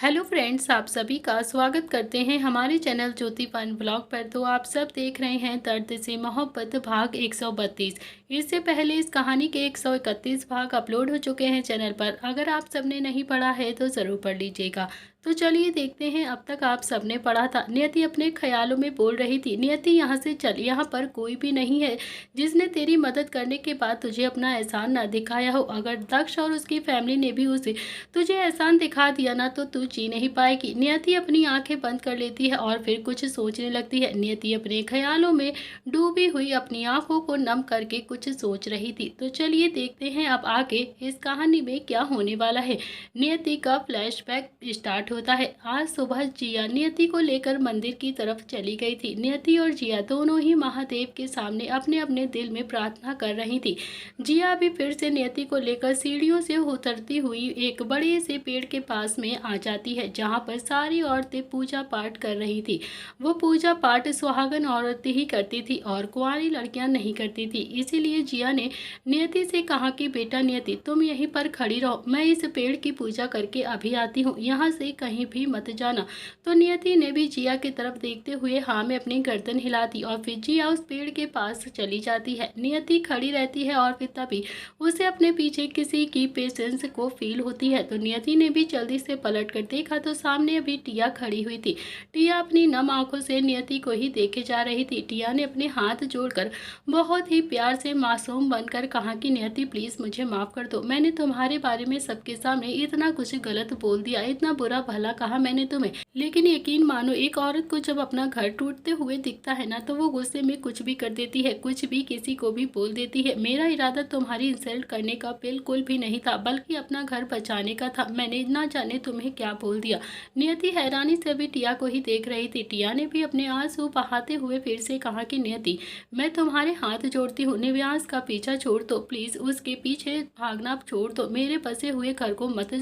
Hello friends, आप सभी का स्वागत करते हैं हमारे चैनल ज्योति फन ब्लॉग पर। तो आप सब देख रहे हैं दर्द से मोहब्बत भाग 132। इससे पहले इस कहानी के 131 भाग अपलोड हो चुके हैं चैनल पर। अगर आप सबने नहीं पढ़ा है तो ज़रूर पढ़ लीजिएगा। तो चलिए देखते हैं अब तक आप सबने पढ़ा था। नियति अपने ख्यालों में बोल रही थी, नियति यहाँ से चल, यहाँ पर कोई भी नहीं है जिसने तेरी मदद करने के बाद तुझे अपना एहसान न दिखाया हो। अगर दक्ष और उसकी फैमिली ने भी उसे तुझे एहसान दिखा दिया ना तो तू जी नहीं पाएगी। नियति अपनी आंखें बंद कर लेती है और फिर कुछ सोचने लगती है। नियति अपने ख्यालों में डूबी हुई अपनी आंखों को नम करके कुछ सोच रही थी। तो चलिए देखते हैं अब आगे इस कहानी में क्या होने वाला है। नियति का फ्लैशबैक स्टार्ट होता है। आज सुबह जिया नियति को लेकर मंदिर की तरफ चली गई थी। नियति और जिया दोनों ही महादेव के सामने अपने अपने दिल में प्रार्थना कर रही थी। जिया भी फिर से नियति को लेकर सीढ़ियों से उतरती हुई एक बड़े से पेड़ के पास में आ जाती है, जहाँ पर सारी औरतें पूजा पाठ कर रही थी। वो पूजा पाठ सुहागन औरतें ही करती थी और कुंवारी लड़कियां नहीं करती थी। इसीलिए जिया ने नियति से कहा कि बेटा नियति, तुम यहीं पर खड़ी रहो, मैं इस पेड़ की पूजा करके अभी आती हूँ, यहाँ से कहीं भी मत जाना। तो नियति ने भी जिया की तरफ देखते हुए हाँ में अपनी गर्दन हिला दी और फिर जिया उस पेड़ के पास चली जाती है। नियति खड़ी रहती है और फिर तभी उसे अपने पीछे किसी की पेशेंस को फील होती है। तो नियति ने भी जल्दी से पलट कर देखा तो सामने अभी टिया खड़ी हुई थी। टिया अपनी नम आंखों से नियति को ही देखे जा रही थी। टिया ने अपने हाथ जोड़कर बहुत ही प्यार से मासूम बनकर कहा कि नियति प्लीज मुझे माफ कर दो, मैंने तुम्हारे बारे में सबके सामने इतना कुछ गलत बोल दिया, इतना बुरा भला कहा मैंने तुम्हें। लेकिन यकीन मानो, एक औरत को जब अपना घर टूटते हुए दिखता है ना तो वो गुस्से में कुछ भी कर देती है, कुछ भी किसी को भी बोल देती है। मेरा इरादा तुम्हारी इंसल्ट करने का बिल्कुल भी नहीं था, बल्कि अपना घर बचाने का था। मैंने ना जाने तुम्हें क्या बोल दिया। नियति हैरानी से भी टिया को ही देख रही थी। टिया ने भी अपने आंसू बहाते हुए फिर से कहा कि नियति, मैं तुम्हारे हाथ जोड़ती हूँ, निव्यांश का पीछा छोड़ दो प्लीज, उसके पीछे भागना छोड़ दो, मेरे बसे हुए घर को मत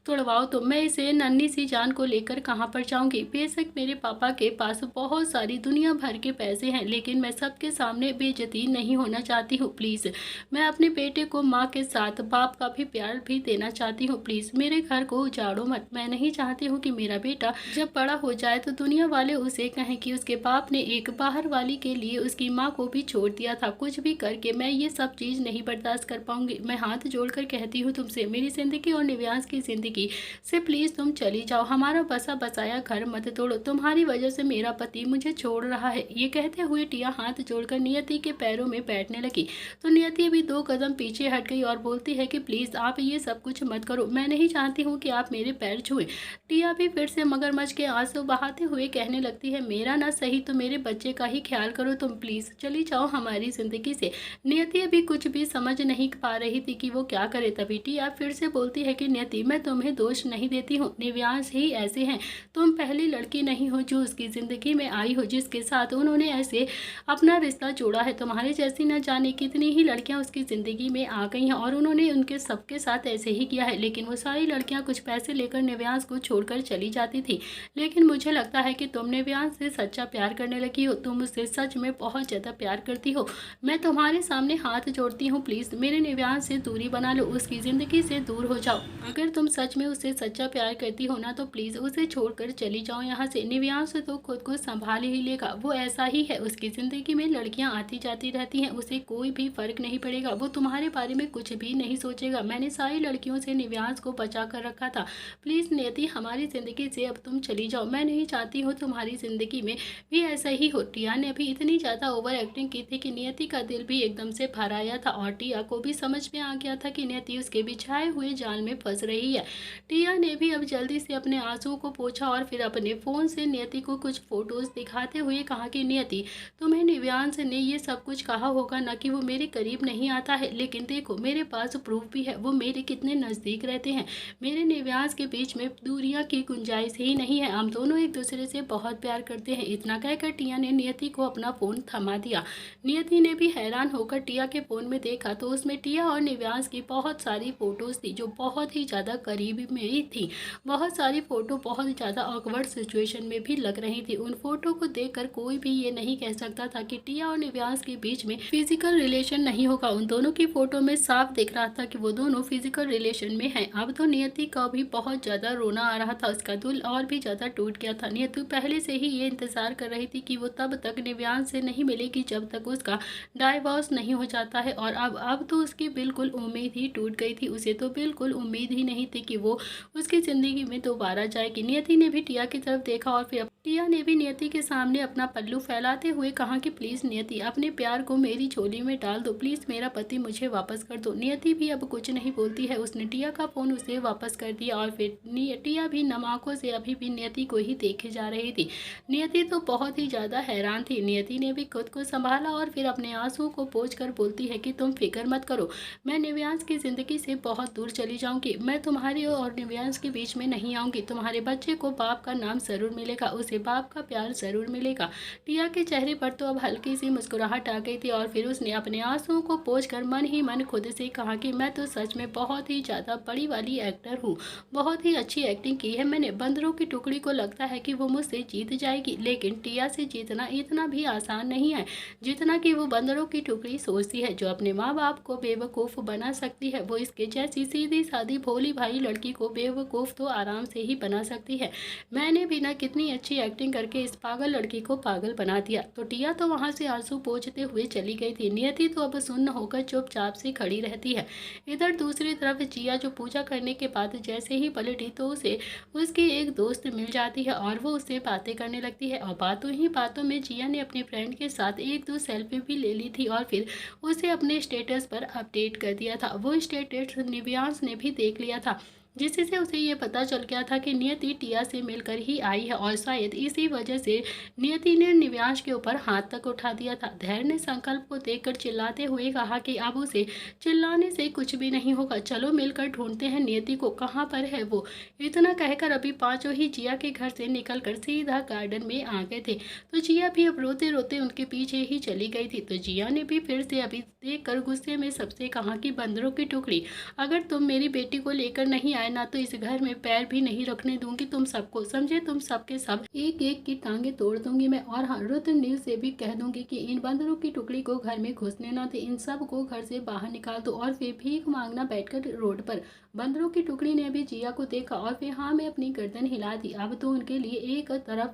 तोड़वाओ। तो मैं इसे नन्ही सी जान को लेकर कहाँ पर जाऊंगी। बेशक मेरे पापा के पास बहुत सारी दुनिया भर के पैसे हैं, लेकिन मैं सबके सामने बेइज्जती नहीं होना चाहती हूँ। प्लीज मैं अपने बेटे को माँ के साथ बाप का भी प्यार भी देना चाहती हूँ। प्लीज मेरे घर को उजाड़ो मत। मैं नहीं चाहती हूँ कि मेरा बेटा जब बड़ा हो जाए तो दुनिया वाले उसे कहें कि उसके बाप ने एक बाहर वाली के लिए उसकी माँ को भी छोड़ दिया था। कुछ भी करके मैं ये सब चीज नहीं बर्दाश्त कर पाऊंगी। मैं हाथ जोड़कर कहती हूँ तुमसे, मेरी जिंदगी और निव्यांश की जिंदगी से प्लीज तुम चली जाओ, हमारा बसा बसाया घर मत तोड़ो, तुम्हारी वजह से मेरा पति मुझे छोड़ रहा है। ये कहते हुए टिया हाथ जोड़कर नियति के पैरों में बैठने लगी। तो नियति अभी 2 कदम पीछे हट गई और बोलती है कि प्लीज आप ये सब कुछ मत करो, मैं नहीं चाहती हूँ कि आप मेरे पैर छुएं। टिया भी फिर से मगरमच्छ के आंसू बहाते हुए कहने लगती है, मेरा ना सही तो मेरे बच्चे का ही ख्याल करो, तुम प्लीज चली जाओ हमारी जिंदगी से। नियति अभी कुछ भी समझ नहीं पा रही थी कि वो क्या करे। तभी टिया फिर से बोलती है कि नियति, मैं तुम्हें दोष नहीं देती हूँ, निव्यांश ही ऐसे हैं। तुम पहली लड़की नहीं हो जो उसकी जिंदगी में आई हो, जिसके साथ उन्होंने ऐसे अपना रिश्ता जोड़ा है। तुम्हारे जैसी न जाने कितनी ही लड़कियां उसकी जिंदगी में आ गई हैं और उन्होंने उनके सबके साथ ऐसे ही किया है। लेकिन वो सारी लड़कियां कुछ पैसे लेकर निव्यांश को छोड़कर चली जाती थी। लेकिन मुझे लगता है कि तुम निव्यांश से सच्चा प्यार करने लगी हो, तुम उससे सच में बहुत ज्यादा प्यार करती हो। मैं तुम्हारे सामने हाथ जोड़ती हूँ, प्लीज मेरे निव्यांश से दूरी बना लो, उसकी जिंदगी से दूर हो जाओ। अगर तुम सच में उससे सच्चा प्यार करती हो ना तो प्लीज उसे छोड़कर चली जाओ यहाँ से। निव्यांश तो खुद को संभाल ही लेगा, वो ऐसा ही है, उसकी जिंदगी में लड़कियां आती जाती रहती हैं, उसे कोई भी फर्क नहीं पड़ेगा, वो तुम्हारे बारे में कुछ भी नहीं सोचेगा। मैंने सारी लड़कियों से निव्यांश को बचा कर रखा था। प्लीज नियति हमारी जिंदगी से अब तुम चली जाओ, मैं नहीं चाहती हूँ तुम्हारी जिंदगी में भी ऐसा ही हो। टिया ने भी इतनी ज्यादा ओवर एक्टिंग की थी कि नियति का दिल भी एकदम से भर आया था और टिया को भी समझ में आ गया था कि नियति उसके बिछाए हुए जाल में फंस रही है। टिया ने भी अब जल्दी से अपने आंसुओं को पोंछा और फिर अपने फोन से नियति को कुछ फोटोज दिखाते हुए कहा कि नियति, तुम्हें निव्यांश ने ये सब कुछ कहा होगा ना कि वो मेरे करीब नहीं आता है, लेकिन देखो मेरे पास प्रूफ भी है, वो मेरे कितने नजदीक रहते हैं। मेरे निव्यांश के बीच में दूरियां की गुंजाइश ही नहीं है, हम दोनों एक दूसरे से बहुत प्यार करते हैं। इतना कहकर टिया ने नियति को अपना फोन थमा दिया। नियति ने भी हैरान होकर टिया के फोन में देखा तो उसमें टिया और निव्यांश की बहुत सारी फोटोज थी जो बहुत ही ज्यादा करीब में ही थी। बहुत सारी फोटो बहुत ज़्यादा ऑकवर्ड सिचुएशन में भी लग रही थी। उन फोटो को देखकर कोई भी ये नहीं कह सकता था कि टिया और निव्यांश के बीच में फिजिकल रिलेशन नहीं होगा। उन दोनों की फोटो में साफ दिख रहा था कि वो दोनों फिजिकल रिलेशन में हैं। अब तो नियति का भी बहुत ज्यादा रोना आ रहा था, उसका दिल और भी ज्यादा टूट गया था। नियति पहले से ही ये इंतजार कर रही थी कि वो तब तक निव्यांश से नहीं मिलेगी जब तक उसका डाइवोर्स नहीं हो जाता है, और अब तो उसकी बिल्कुल उम्मीद ही टूट गई थी। उसे तो बिल्कुल उम्मीद ही नहीं थी कि वो उसकी जिंदगी में दोबारा जाएगी। नियति ने भी टिया की तरफ देखा और फिर टिया ने भी नियति के सामने अपना पल्लू फैलाते हुए कहा कि प्लीज नियति, अपने प्यार को मेरी झोली में डाल दो, प्लीज मेरा पति मुझे वापस कर दो। नियति भी अब कुछ नहीं बोलती है। उसने टिया का फोन उसे वापस कर दिया और फिर टिया भी नम आंखों से अभी भी नियति को ही देखे जा रही थी। नियति तो बहुत ही ज्यादा हैरान थी। नियति ने भी खुद को संभाला और फिर अपने आंसू को पोंछ कर बोलती है कि तुम फिक्र मत करो, मैं निव्यांश की जिंदगी से बहुत दूर चली जाऊंगी। मैं तुम्हारे और निव्यांश के बीच में नहीं आऊंगी। तुम्हारे बच्चे को बाप का नाम जरूर मिलेगा, उसे बाप का प्यार जरूर मिलेगा। टिया के चेहरे पर तो अब हल्की सी मुस्कुराहट आ गई थी और फिर उसने अपने आंसुओं को पोंछकर मन ही मन खुद से कहा कि मैं तो सच में बहुत ही ज्यादा बड़ी वाली एक्टर हूँ, बहुत ही अच्छी एक्टिंग की है मैंने। बंदरों की टुकड़ी को लगता है कि वो मुझसे जीत जाएगी, लेकिन टिया से जीतना इतना भी आसान नहीं है जितना कि वो बंदरों की टुकड़ी सोचती है। जो अपने माँ बाप को बेवकूफ़ बना सकती है, वो इसके जैसी सीधी सादी भोली भाई लड़की को बेवकूफ़ तो आराम से ही बना सकती है। मैंने भी ना कितनी अच्छी एक्टिंग करके इस पागल लड़की को पागल बना दिया। तो टिया तो वहाँ से आंसू पोंछते हुए चली गई थी। नियति तो अब सुन्न होकर चुपचाप से खड़ी रहती है। इधर दूसरी तरफ जिया जो पूजा करने के बाद जैसे ही पलटी तो उसे उसकी एक दोस्त मिल जाती है और वो उससे बातें करने लगती है। और बातों ही बातों में जिया ने अपने फ्रेंड के साथ एक दो सेल्फी भी ले ली थी और फिर उसे अपने स्टेटस पर अपडेट कर दिया था। वो स्टेटस निव्यांश ने भी देख लिया था, जिससे उसे ये पता चल गया था कि नियति टिया से मिलकर ही आई है और शायद इसी वजह से नियति ने निव्यांश के ऊपर हाथ तक उठा दिया था। धैर्य ने संकल्प को देखकर चिल्लाते हुए कहा कि अब उसे चिल्लाने से कुछ भी नहीं होगा, चलो मिलकर ढूंढते हैं नियति को, कहाँ पर है वो। इतना कहकर अभी पांचों ही जिया के घर से निकलकर सीधा गार्डन में आ गए थे। तो जिया भी अब रोते रोते उनके पीछे ही चली गई थी। तो जिया ने भी फिर से अभी देखकर गुस्से में सबसे कहा कि बंदरों की टुकड़ी, अगर तुम मेरी बेटी को लेकर नहीं आए ना तो इस घर में पैर भी नहीं रखने दूंगी तुम सबको, समझे। तुम सबके सब एक एक की टांगे तोड़ दूंगी मैं। और हाँ, रुद्रनील से भी कह दूंगी कि इन बंदरों की टुकड़ी को घर में घुसने ना दे, इन सब को घर से बाहर निकाल दो और फिर भीख मांगना बैठकर रोड पर। बंदरों की टुकड़ी ने भी जिया को देखा और फिर हाँ में अपनी गर्दन हिला दी। अब तो उनके लिए एक तरफ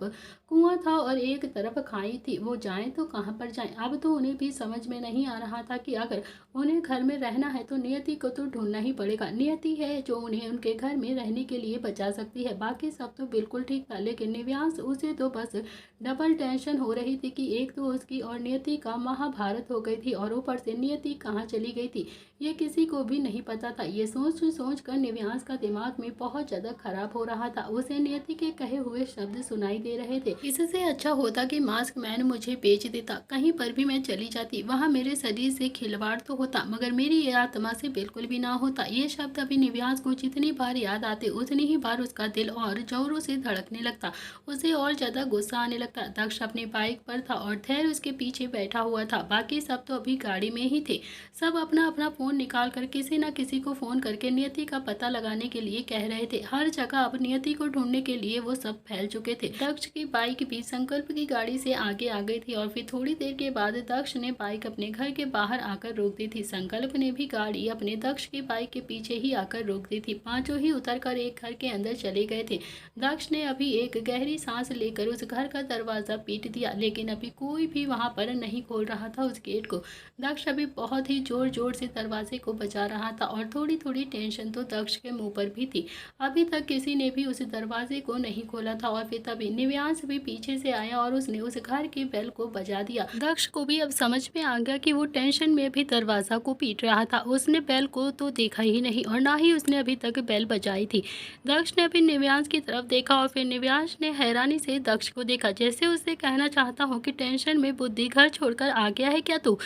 कुआं था और एक तरफ खाई थी, वो जाएं तो कहाँ पर जाएं। अब तो उन्हें भी समझ में नहीं आ रहा था कि अगर उन्हें घर में रहना है तो नियति को तो ढूंढना ही पड़ेगा। नियति है जो उन्हें उनके घर में रहने के लिए बचा सकती है, बाकी सब तो बिल्कुल ठीक था। लेकिन निव्यांश, उसे तो बस डबल टेंशन हो रही थी कि एक तो उसकी और नियति का महाभारत हो गई थी और ऊपर से नियति कहाँ चली गई थी ये किसी को भी नहीं पता था। ये सोच कर निव्यांश का दिमाग में बहुत ज्यादा खराब हो रहा था। उसे नियति के कहे हुए शब्द सुनाई दे रहे थे, इससे अच्छा होता कि मास्क मैन मुझे बेच देता, कहीं पर भी मैं चली जाती, वहाँ मेरे शरीर से खिलवाड़ तो होता मगर मेरी आत्मा से बिल्कुल भी ना होता। ये शब्द अभी निव्यांश को जितनी बार याद आते उतनी ही बार उसका दिल और जोरों से धड़कने लगता, उसे और ज्यादा गुस्सा आने लगता। दक्ष अपनी बाइक पर था और धैर्य उसके पीछे बैठा हुआ था, बाकी सब तो अभी गाड़ी में ही थे। सब अपना अपना फोन निकाल कर किसी न किसी को फोन करके नियति का पता लगाने के लिए कह रहे थे। हर जगह अब नियति को ढूंढने के लिए वो सब फैल चुके थे। दक्ष की बाइक भी संकल्प की गाड़ी से आगे आ गई थी और फिर थोड़ी देर के बाद दक्ष ने बाइक अपने घर के बाहर आकर रोक दी थी। संकल्प ने भी गाड़ी अपने दक्ष की बाइक के पीछे ही आकर रोक दी थी। पांचों ही उतरकर एक घर के अंदर चले गए थे। दक्ष ने अभी एक गहरी सांस लेकर उस घर का दरवाजा पीट दिया, लेकिन अभी कोई भी वहां पर नहीं खोल रहा था उस गेट को। दक्ष अभी बहुत ही जोर जोर से दरवाजे को बजा रहा था और थोड़ी थोड़ी टेंशन तो दक्ष के मुंह पर भी थी। अभी तक किसी ने भी उस दरवाजे को नहीं खोला था और फिर तभी निव्यांश भी पीछे से आया और उसने उस घर की बेल को बजा दिया। दक्ष को भी अब समझ में आ गया कि वो टेंशन में भी दरवाजा को पीट रहा था, उसने बेल को तो देखा ही नहीं और ना ही उसने अभी तक बेल बजाई थी। दक्ष ने अभी निव्यांश की तरफ देखा और फिर निव्यांश ने हैरानी से दक्ष को देखा, जैसे उससे कहना चाहता हो कि टेंशन में बुद्धि घर छोड़कर आ गया है क्या तू।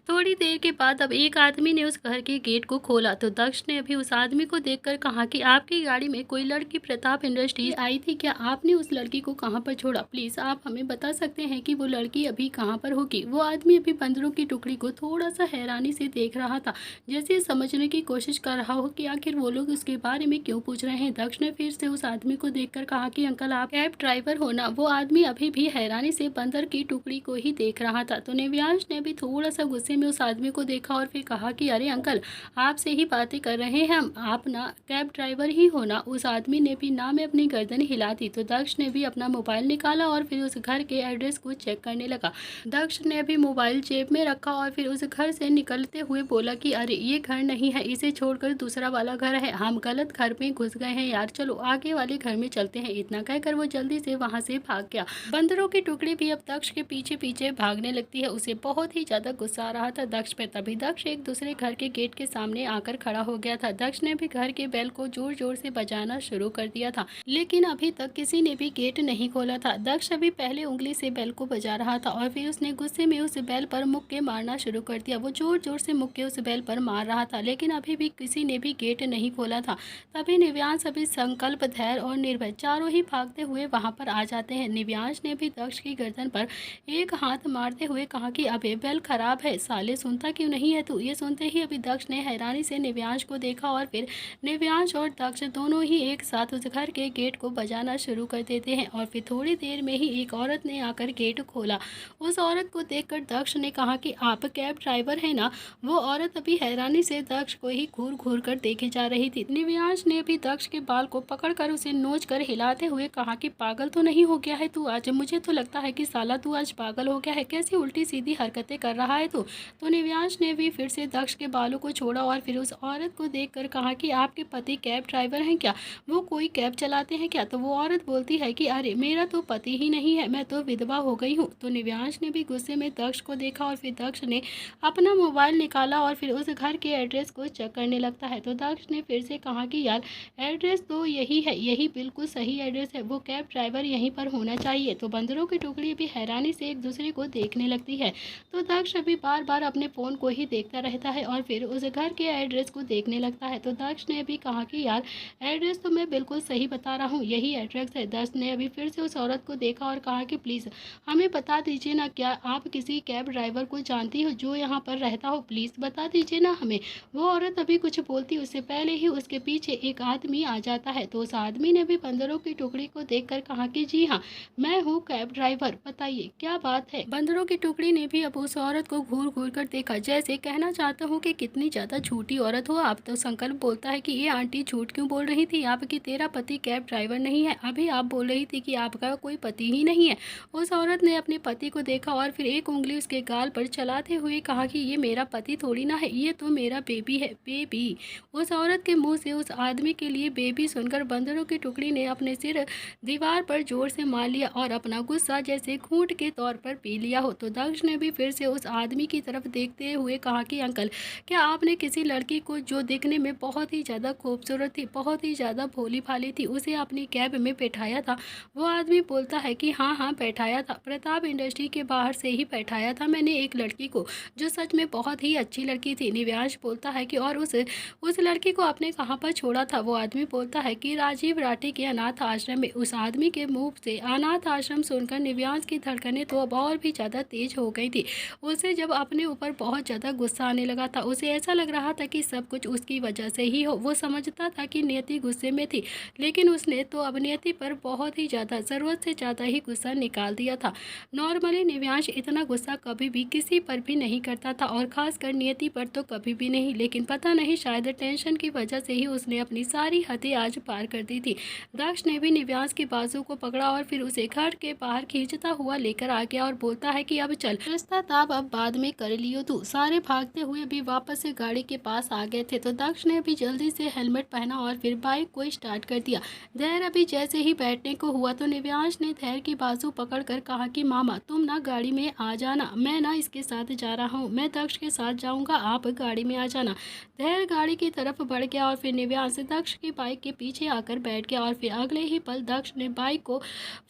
थोड़ी देर के बाद अब एक आदमी ने उस घर के गेट को खोला तो दक्ष ने अभी उस आदमी आदमी को देखकर कहा कि आपकी गाड़ी में कोई लड़की प्रताप इंडस्ट्रीज आई थी क्या? आपने उस लड़की को कहाँ पर छोड़ा? प्लीज आप हमें बता सकते हैं कि वो लड़की अभी कहाँ पर होगी? वो आदमी अभी बंदरों की टुकड़ी को थोड़ा सा हैरानी से देख रहा था, जैसे समझने की कोशिश कर रहा हो कि आखिर वो लोग उसके बारे में क्यों पूछ रहे हैं। दक्ष ने फिर से उस आदमी को देखकर कहा कि अंकल आप कैब ड्राइवर हो ना? वो आदमी अभी भी हैरानी से बंदर की टुकड़ी को ही देख रहा था। तो निव्यांश ने भी थोड़ा सा गुस्से में उस आदमी को देखा और फिर कहा कि अरे अंकल, आपसे ही बातें कर रहे हैं हम, आप ना कैब ड्राइवर ही हो ना? उस आदमी ने भी ना में अपनी गर्दन हिला दी। तो दक्ष ने भी अपना मोबाइल निकाला और फिर उस घर के एड्रेस को चेक करने लगा। दक्ष ने भी मोबाइल जेब में रखा और फिर उस घर से निकलते हुए बोला कि अरे ये घर नहीं है, इसे छोड़कर दूसरा वाला घर है, हम गलत घर में घुस गए हैं यार, चलो आगे वाले घर में चलते हैं। इतना कहकर वो जल्दी से वहां से भाग गया। बंदरों की टुकड़ी भी अब दक्ष के पीछे पीछे भागने लगती है। उसे बहुत ही ज्यादा गुस्सा आ रहा था दक्ष पे। तभी दक्ष एक दूसरे घर के गेट के सामने आकर खड़ा हो गया था। दक्ष ने भी घर के बेल को जोर जोर से बजाना शुरू कर दिया था, लेकिन अभी तक किसी ने भी गेट नहीं खोला था। दक्ष अभी पहले उंगली से बेल को बजा रहा था और फिर उसने गुस्से में उस बेल पर मुक्के मारना शुरू कर दिया। वो जोर जोर से मुक्के उस बेल पर मार रहा था, लेकिन अभी भी किसी ने भी गेट नहीं खोला था। तभी निव्यांश अभी संकल्प, धैर्य और निर्भय चारों ही भागते हुए वहां पर आ जाते हैं। निव्यांश ने भी दक्ष की गर्दन पर एक हाथ मारते हुए कहा कि अबे बेल खराब है, साले सुनता क्यों नहीं है तू? ये सुनते ही अभी दक्ष ने हैरानी से निव्यांश को देखा और फिर निव्यांश और दक्ष दोनों ही एक साथ उस घर के गेट को बजाना शुरू कर देते हैं। और फिर थोड़ी देर में ही एक औरत ने आकर गेट खोला। उस औरत को देखकर दक्ष ने कहा कि आप कैब ड्राइवर है ना? वो औरत अभी हैरानी से दक्ष को ही घूर घूर कर देखे जा रही थी। निव्यांश ने भी दक्ष के बाल को पकड़कर उसे नोच कर हिलाते हुए कहा कि पागल तो नहीं हो गया है तू आज? मुझे तो लगता है कि साला तू आज पागल हो गया है, कैसी उल्टी सीधी हरकतें कर रहा है तू? तो निव्यांश ने भी फिर से दक्ष के बालों को छोड़ा और फिर उस औरत को देखकर कहा कि आपके पति कैब ड्राइवर हैं क्या? वो कोई कैब चलाते हैं क्या? तो वो औरत बोलती है कि अरे मेरा तो पति ही नहीं है, मैं तो विधवा हो गई हूँ। तो निव्यांश ने भी गुस्से में दक्ष को देखा और फिर दक्ष ने अपना मोबाइल निकाला और फिर उस घर के एड्रेस को चेक करने लगता है। तो दक्ष ने फिर से कहा कि यार एड्रेस तो यही है, यही बिल्कुल सही एड्रेस है, वो कैब ड्राइवर यहीं पर होना चाहिए। तो बंदरों की टुकड़ी भी हैरानी से एक दूसरे को देखने लगती है। तो दक्ष अभी बार बार अपने फ़ोन को ही देखता रहता है और फिर उस घर के एड्रेस को देखने लगता है। तो दक्ष ने भी कहा कि यार एड्रेस तो मैं बिल्कुल सही बता रहा हूँ, यही एड्रेस है। दक्ष ने अभी फिर से उस औरत को देखा और कहा कि प्लीज़ हमें बता दीजिए ना, क्या आप किसी कैब ड्राइवर को जानती हो जो यहाँ पर रहता हो? प्लीज़ बता दीजिए ना हमें। वो औरत अभी कुछ बोलती उससे पहले ही उसके पीछे एक आदमी आ जाता है। तो उस आदमी ने भी बंदरों की टुकड़ी को देखकर कहा कि जी हाँ, मैं हूँ कैब ड्राइवर, बताइए क्या बात है? बंदरों की टुकड़ी ने भी अब उस औरत को घूर घूर कर देखा, जैसे कहना चाहता हूँ कि कितनी ज़्यादा झूठी औरत हो आप। तो संकल्प बोलता है कि ये आंटी झूठ क्यों बोल रही थी आपकी, तेरा पति कैब ड्राइवर नहीं है, अभी आप बोल रही थी कि आपका कोई पति ही नहीं है। उस औरत ने अपने पति को देखा और फिर एक उंगली उसके गाल पर चलाते हुए कहा कि ये मेरा पति थोड़ी ना है, ये तो मेरा बेबी है, बेबी। उस औरत के मुंह से उस आदमी के लिए बेबी सुनकर बंदरों की टुकड़ी ने अपने सिर दीवार पर जोर से मार लिया और अपना गुस्सा जैसे घूंट के तौर पर पी लिया हो। तो दक्ष ने भी फिर से उस आदमी की तरफ देखते हुए कहा कि अंकल, क्या आपने किसी लड़की को जो दिखने में बहुत ही ज़्यादा खूबसूरत थी, बहुत ही ज़्यादा भोली भाली थी, उसे अपनी कैब में बैठाया था? वो आदमी बोलता है कि हाँ हाँ बैठाया था, प्रताप इंडस्ट्री के बाहर से ही बैठाया था मैंने एक लड़की को, जो सच में बहुत ही अच्छी लड़की थी। निव्यांश बोलता है कि और उस लड़की को आपने कहाँ पर छोड़ा था? वो आदमी बोलता है कि राजीव राठी के अनाथ आश्रम में। उस आदमी के मुंह से अनाथ आश्रम सुनकर निव्यांश की धड़कनें तो अब और भी ज़्यादा तेज हो गई थी। उसे जब अपने ऊपर बहुत ज़्यादा गुस्सा आने लगा था, उसे ऐसा लग रहा था कि सब कुछ उसकी वजह से ही हो। वो समझता था कि नियति गुस्से में थी, लेकिन उसने तो अब नियति पर बहुत ही ज़्यादा, ज़रूरत से ज़्यादा ही गुस्सा निकाल दिया था। नॉर्मली निव्यांश इतना गुस्सा कभी भी किसी पर भी नहीं करता था और ख़ासकर नियति पर तो कभी भी नहीं, लेकिन पता नहीं शायद टेंशन की वजह से ही उसने अपनी सारी हदें आज पार कर दी थी। दक्ष ने भी निव्यांश की बाजू को पकड़ा और फिर उसे घर के बाहर खींचता हुआ लेकर आ गया और बोलता है कि अब चल, रास्ता ताब अब बाद में कर लियो तू। सारे भागते हुए भी वापस से गाड़ी के पास आ गए थे। तो दक्ष ने भी जल्दी से हेलमेट पहना और फिर बाइक को स्टार्ट कर दिया। धैर्य अभी जैसे ही बैठने को हुआ तो निव्यांश ने धैर्य की बाजू पकड़कर कहा कि मामा तुम ना गाड़ी में आ जाना, मैं ना इसके साथ जा रहा हूँ, मैं दक्ष के साथ जाऊँगा, आप गाड़ी में आ जाना। धैर्य गाड़ी की तरफ बढ़ गया और फिर निव्यांश दक्ष की बाइक के पीछे आकर बैठ गया और फिर अगले ही पल दक्ष ने बाइक को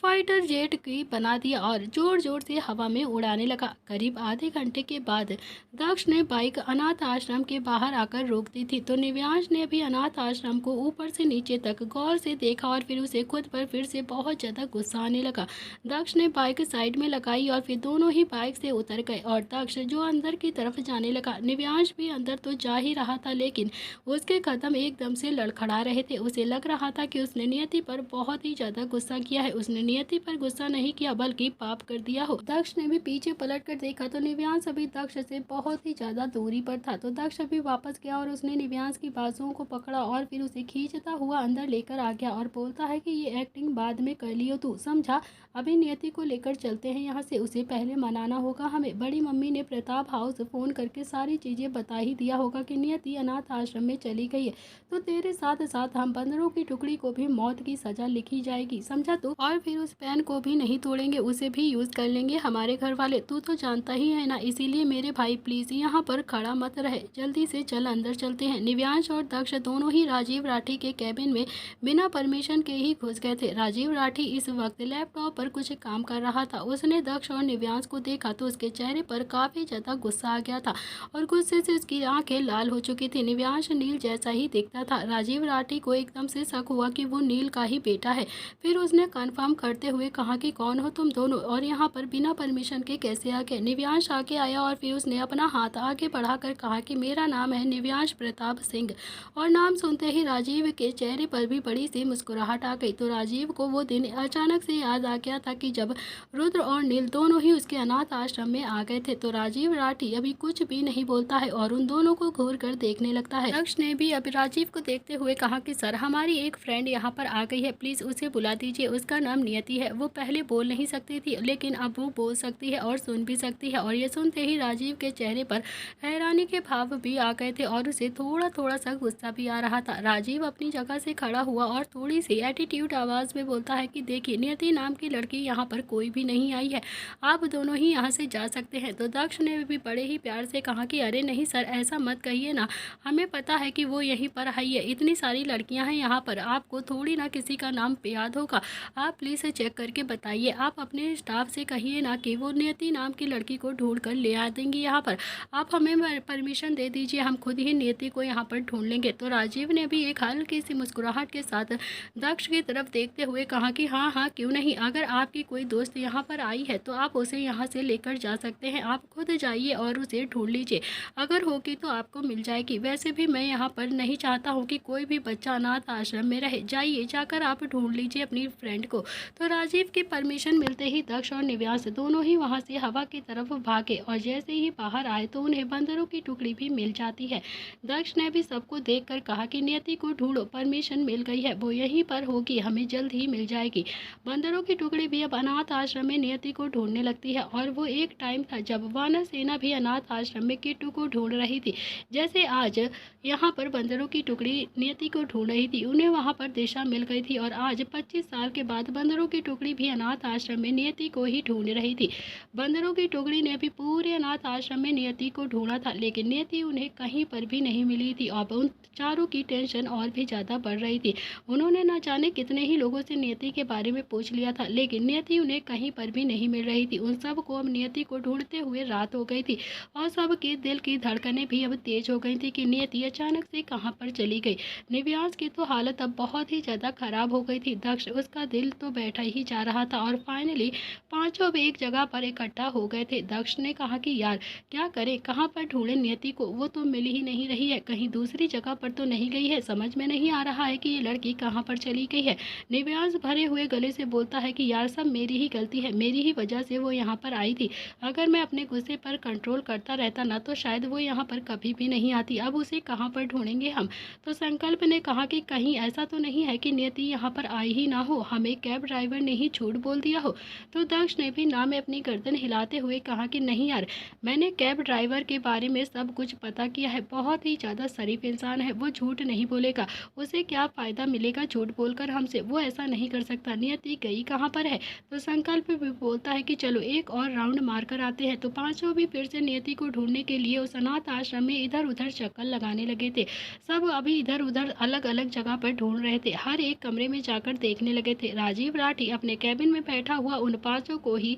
फाइटर जेट की बना दिया और जोर जोर से हवा में उड़ाने लगा। करीब आधे घंटे के बाद दक्ष ने बाइक अनाथ आश्रम के बाहर आकर रोक दी थी। तो निव्यांश निव्यांश ने भी अनाथ आश्रम को ऊपर से नीचे तक गौर से देखा और फिर उसे खुद पर फिर से बहुत ज़्यादा गुस्सा आने लगा। दक्ष ने बाइक साइड में लगाई और फिर दोनों ही बाइक से उतर गए और दक्ष जो अंदर की तरफ जाने लगा। निव्यांश भी अंदर तो जा ही रहा था, लेकिन उसके कदम एकदम से लड़खड़ा रहे थे। उसे लग रहा था कि उसने नियति पर बहुत ही ज़्यादा गुस्सा किया है। उसने नियति पर गुस्सा नहीं किया बल्कि पाप कर दिया हो। दक्ष ने भी पीछे पलट कर देखा तो निव्यांश अभी दक्ष से बहुत ही ज़्यादा दूरी पर था। तो दक्ष अभी वापस गया और उसने निव्यांश की बाजुओं को पकड़ा और फिर उसे खींचता हुआ अंदर लेकर आ गया और बोलता है कि ये एक्टिंग बाद में कर लियो तू, समझा? अभी नियति को लेकर चलते हैं यहाँ से, उसे पहले मनाना होगा हमें। बड़ी मम्मी ने प्रताप हाउस फ़ोन करके सारी चीज़ें बता ही दिया होगा कि नियति अनाथ आश्रम में चली गई है, तो तेरे साथ साथ हम बंदरों की टुकड़ी को भी मौत की सज़ा लिखी जाएगी, समझा तू? और फिर उस पेन को भी नहीं तोड़ेंगे, उसे भी यूज़ कर लेंगे हमारे घर वाले, तू तो जानता ही है ना। इसीलिए मेरे भाई प्लीज़ यहाँ पर खड़ा मत रहे, जल्दी से चल अंदर चलते हैं। निव्यांश और दक्ष दोनों ही राजीव राठी के कैबिन में बिना परमिशन के ही घुस गए थे। राजीव राठी इस वक्त लैपटॉप पर कुछ काम कर रहा था। उसने दक्ष और निव्यांश को देखा तो उसके चेहरे पर काफ़ी ज़्यादा गुस्सा आ गया था और गुस्से से उसकी आंखें लाल हो चुकी थी। निव्यांश नील जैसा ही दिखता था। राजीव राठी को एकदम से शक हुआ कि वो नील का ही बेटा है। फिर उसने कन्फर्म करते हुए कहा कि कौन हो तुम दोनों और यहाँ पर बिना परमिशन के कैसे आ गए? निव्यांश आगे आया और फिर उसने अपना हाथ आगे बढ़ाकर कहा कि मेरा नाम है निव्यांश प्रताप सिंह। और नाम सुनते ही राजीव के चेहरे पर भी बड़ी सी मुस्कुराहट आ गई। तो राजीव को वो दिन अचानक से याद आ गया था कि जब रुद्र और नील दोनों ही उसके अनाथ आश्रम में आ गए थे। तो राजीव राठी अभी कुछ भी नहीं बोलता है और उन दोनों को घूर कर देखने लगता है। दक्ष ने भी अभी राजीव को देखते हुए कहा कि सर, हमारी एक फ्रेंड यहाँ पर आ गई है, प्लीज़ उसे बुला दीजिए। उसका नाम नियति है। वो पहले बोल नहीं सकती थी, लेकिन अब वो बोल सकती है और सुन भी सकती है। और ये सुनते ही राजीव के चेहरे पर हैरानी के भाव भी आ गए थे और उसे थोड़ा थोड़ा सा गुस्सा भी आ रहा था। राजीव अपनी जगह से खड़ा हुआ और थोड़ी सी एटीट्यूड आवाज़ में बोलता है कि देखिए, नियति नाम की लड़की यहाँ पर कोई भी नहीं आई है, आप दोनों ही यहाँ से जा सकते हैं। तो दक्ष ने भी बड़े ही प्यार से कहा कि अरे नहीं सर, ऐसा मत कहिए ना, हमें पता है कि वो यहीं पर आई है, इतनी सारी लड़कियाँ हैं यहाँ पर, आपको थोड़ी ना किसी का नाम याद होगा, आप प्लीज़ चेक करके बताइए। आप अपने स्टाफ से कहिए ना कि वो नियति नाम की लड़की को ढूंढ कर ले आ देंगी यहाँ पर, आप हमें परमिशन दे दीजिए, हम खुद ही नियति को यहाँ पर ढूंढ लेंगे। तो राजीव ने भी एक हल्की सी मुस्कुराहट के साथ दक्ष की तरफ देखते हुए कहा कि हाँ हाँ क्यों नहीं, अगर आपकी कोई दोस्त यहाँ पर आई है तो आप उसे यहाँ से लेकर जा सकते हैं, आप खुद जाइए और उसे ढूंढ लीजिए, अगर होगी तो आपको मिल जाएगी। वैसे भी मैं यहाँ पर नहीं चाहता हूँ कि कोई भी बच्चा अनाथ आश्रम में रहे, जाइए जाकर आप ढूंढ लीजिए अपनी फ्रेंड को। तो राजीव की परमिशन मिलते ही दक्ष और निव्यांश दोनों ही वहाँ से हवा की तरफ भागे और जैसे ही बाहर आए तो उन्हें बंदरों की टुकड़ी भी मिल जाती है। दक्ष ने भी सबको देखकर कहा कि नियति को ढूंढो, परमिशन मिल गई है, वो यहीं पर होगी, हमें जल्द ही मिल जाएगी। बंदरों की टुकड़ी भी अब अनाथ आश्रम में नियति को ढूंढने लगती है और वो एक टाइम था जब वानर सेना भी अनाथ आश्रम में किट्टू को ढूंढ रही थी। जैसे आज यहाँ पर बंदरों की टुकड़ी नियति को ढूंढ रही थी, उन्हें वहाँ पर दिशा मिल गई थी और आज 25 साल के बाद बंदरों की टुकड़ी भी अनाथ आश्रम में नियति को ही ढूंढ रही थी। बंदरों की टुकड़ी ने भी पूरे अनाथ आश्रम में नियति को ढूंढा था, लेकिन नियति उन्हें कहीं पर भी नहीं मिली थी और उन चारों की टेंशन और भी ज़्यादा बढ़ रही थी। उन्होंने न जाने कितने ही लोगों से नियति के बारे में पूछ लिया था, लेकिन नियति उन्हें कहीं पर भी नहीं मिल रही थी। उन सब को अब नियति को ढूंढते हुए रात हो गई थी और सबके दिल की धड़कनें भी अब तेज हो गई थी कि नियति अचानक से कहाँ पर चली गई। निव्यांश की तो हालत अब बहुत ही ज़्यादा खराब हो गई थी। दक्ष, उसका दिल तो बैठा ही जा रहा था और फाइनली पांचों भी एक जगह पर इकट्ठा हो गए थे। दक्ष ने कहा कि यार क्या करें, कहाँ पर ढूंढें नियति को, वो तो मिल ही नहीं रही है, कहीं दूसरी जगह पर तो नहीं गई है, समझ में नहीं आ रहा है कि ये लड़की कहाँ पर चली गई है। निव्यांश भरे हुए गले से बोलता है कि यार सब मेरी ही गलती है, मेरी ही वजह से वो यहाँ पर आई थी, अगर मैं अपने गुस्से पर कंट्रोल करता रहता ना तो शायद वो यहाँ पर कभी भी नहीं आती, अब उसे कहाँ पर ढूंढेंगे हम। तो संकल्प ने कहा कि कहीं ऐसा तो नहीं है कि नियति यहाँ पर आई ही ना हो, हमें कैब ड्राइवर ने ही झूठ बोल दिया हो। तो दक्ष ने भी ना में अपनी गर्दन हिलाते हुए कहा कि नहीं यार, मैंने कैब ड्राइवर के बारे में सब कुछ पता किया है, बहुत ही ज़्यादा शरीफ इंसान है, वो झूठ नहीं बोलेगा, उसे क्या फ़ायदा मिलेगा झूठ बोलकर हमसे, वो ऐसा नहीं कर सकता। नियति गई कहाँ पर है? तो संकल्प भी बोलता है कि चलो एक और राउंड मार कर आते हैं। तो पांचों भी फिर से नियति को ढूंढने के लिए उस अनाथ आश्रम में इधर उधर चक्कर लगाने लगे थे। सब अभी इधर उधर अलग अलग जगह पर ढूंढ रहे थे, हर एक कमरे में जाकर देखने लगे थे। राजीव राठी अपने कैबिन में बैठा हुआ उन पांचों को ही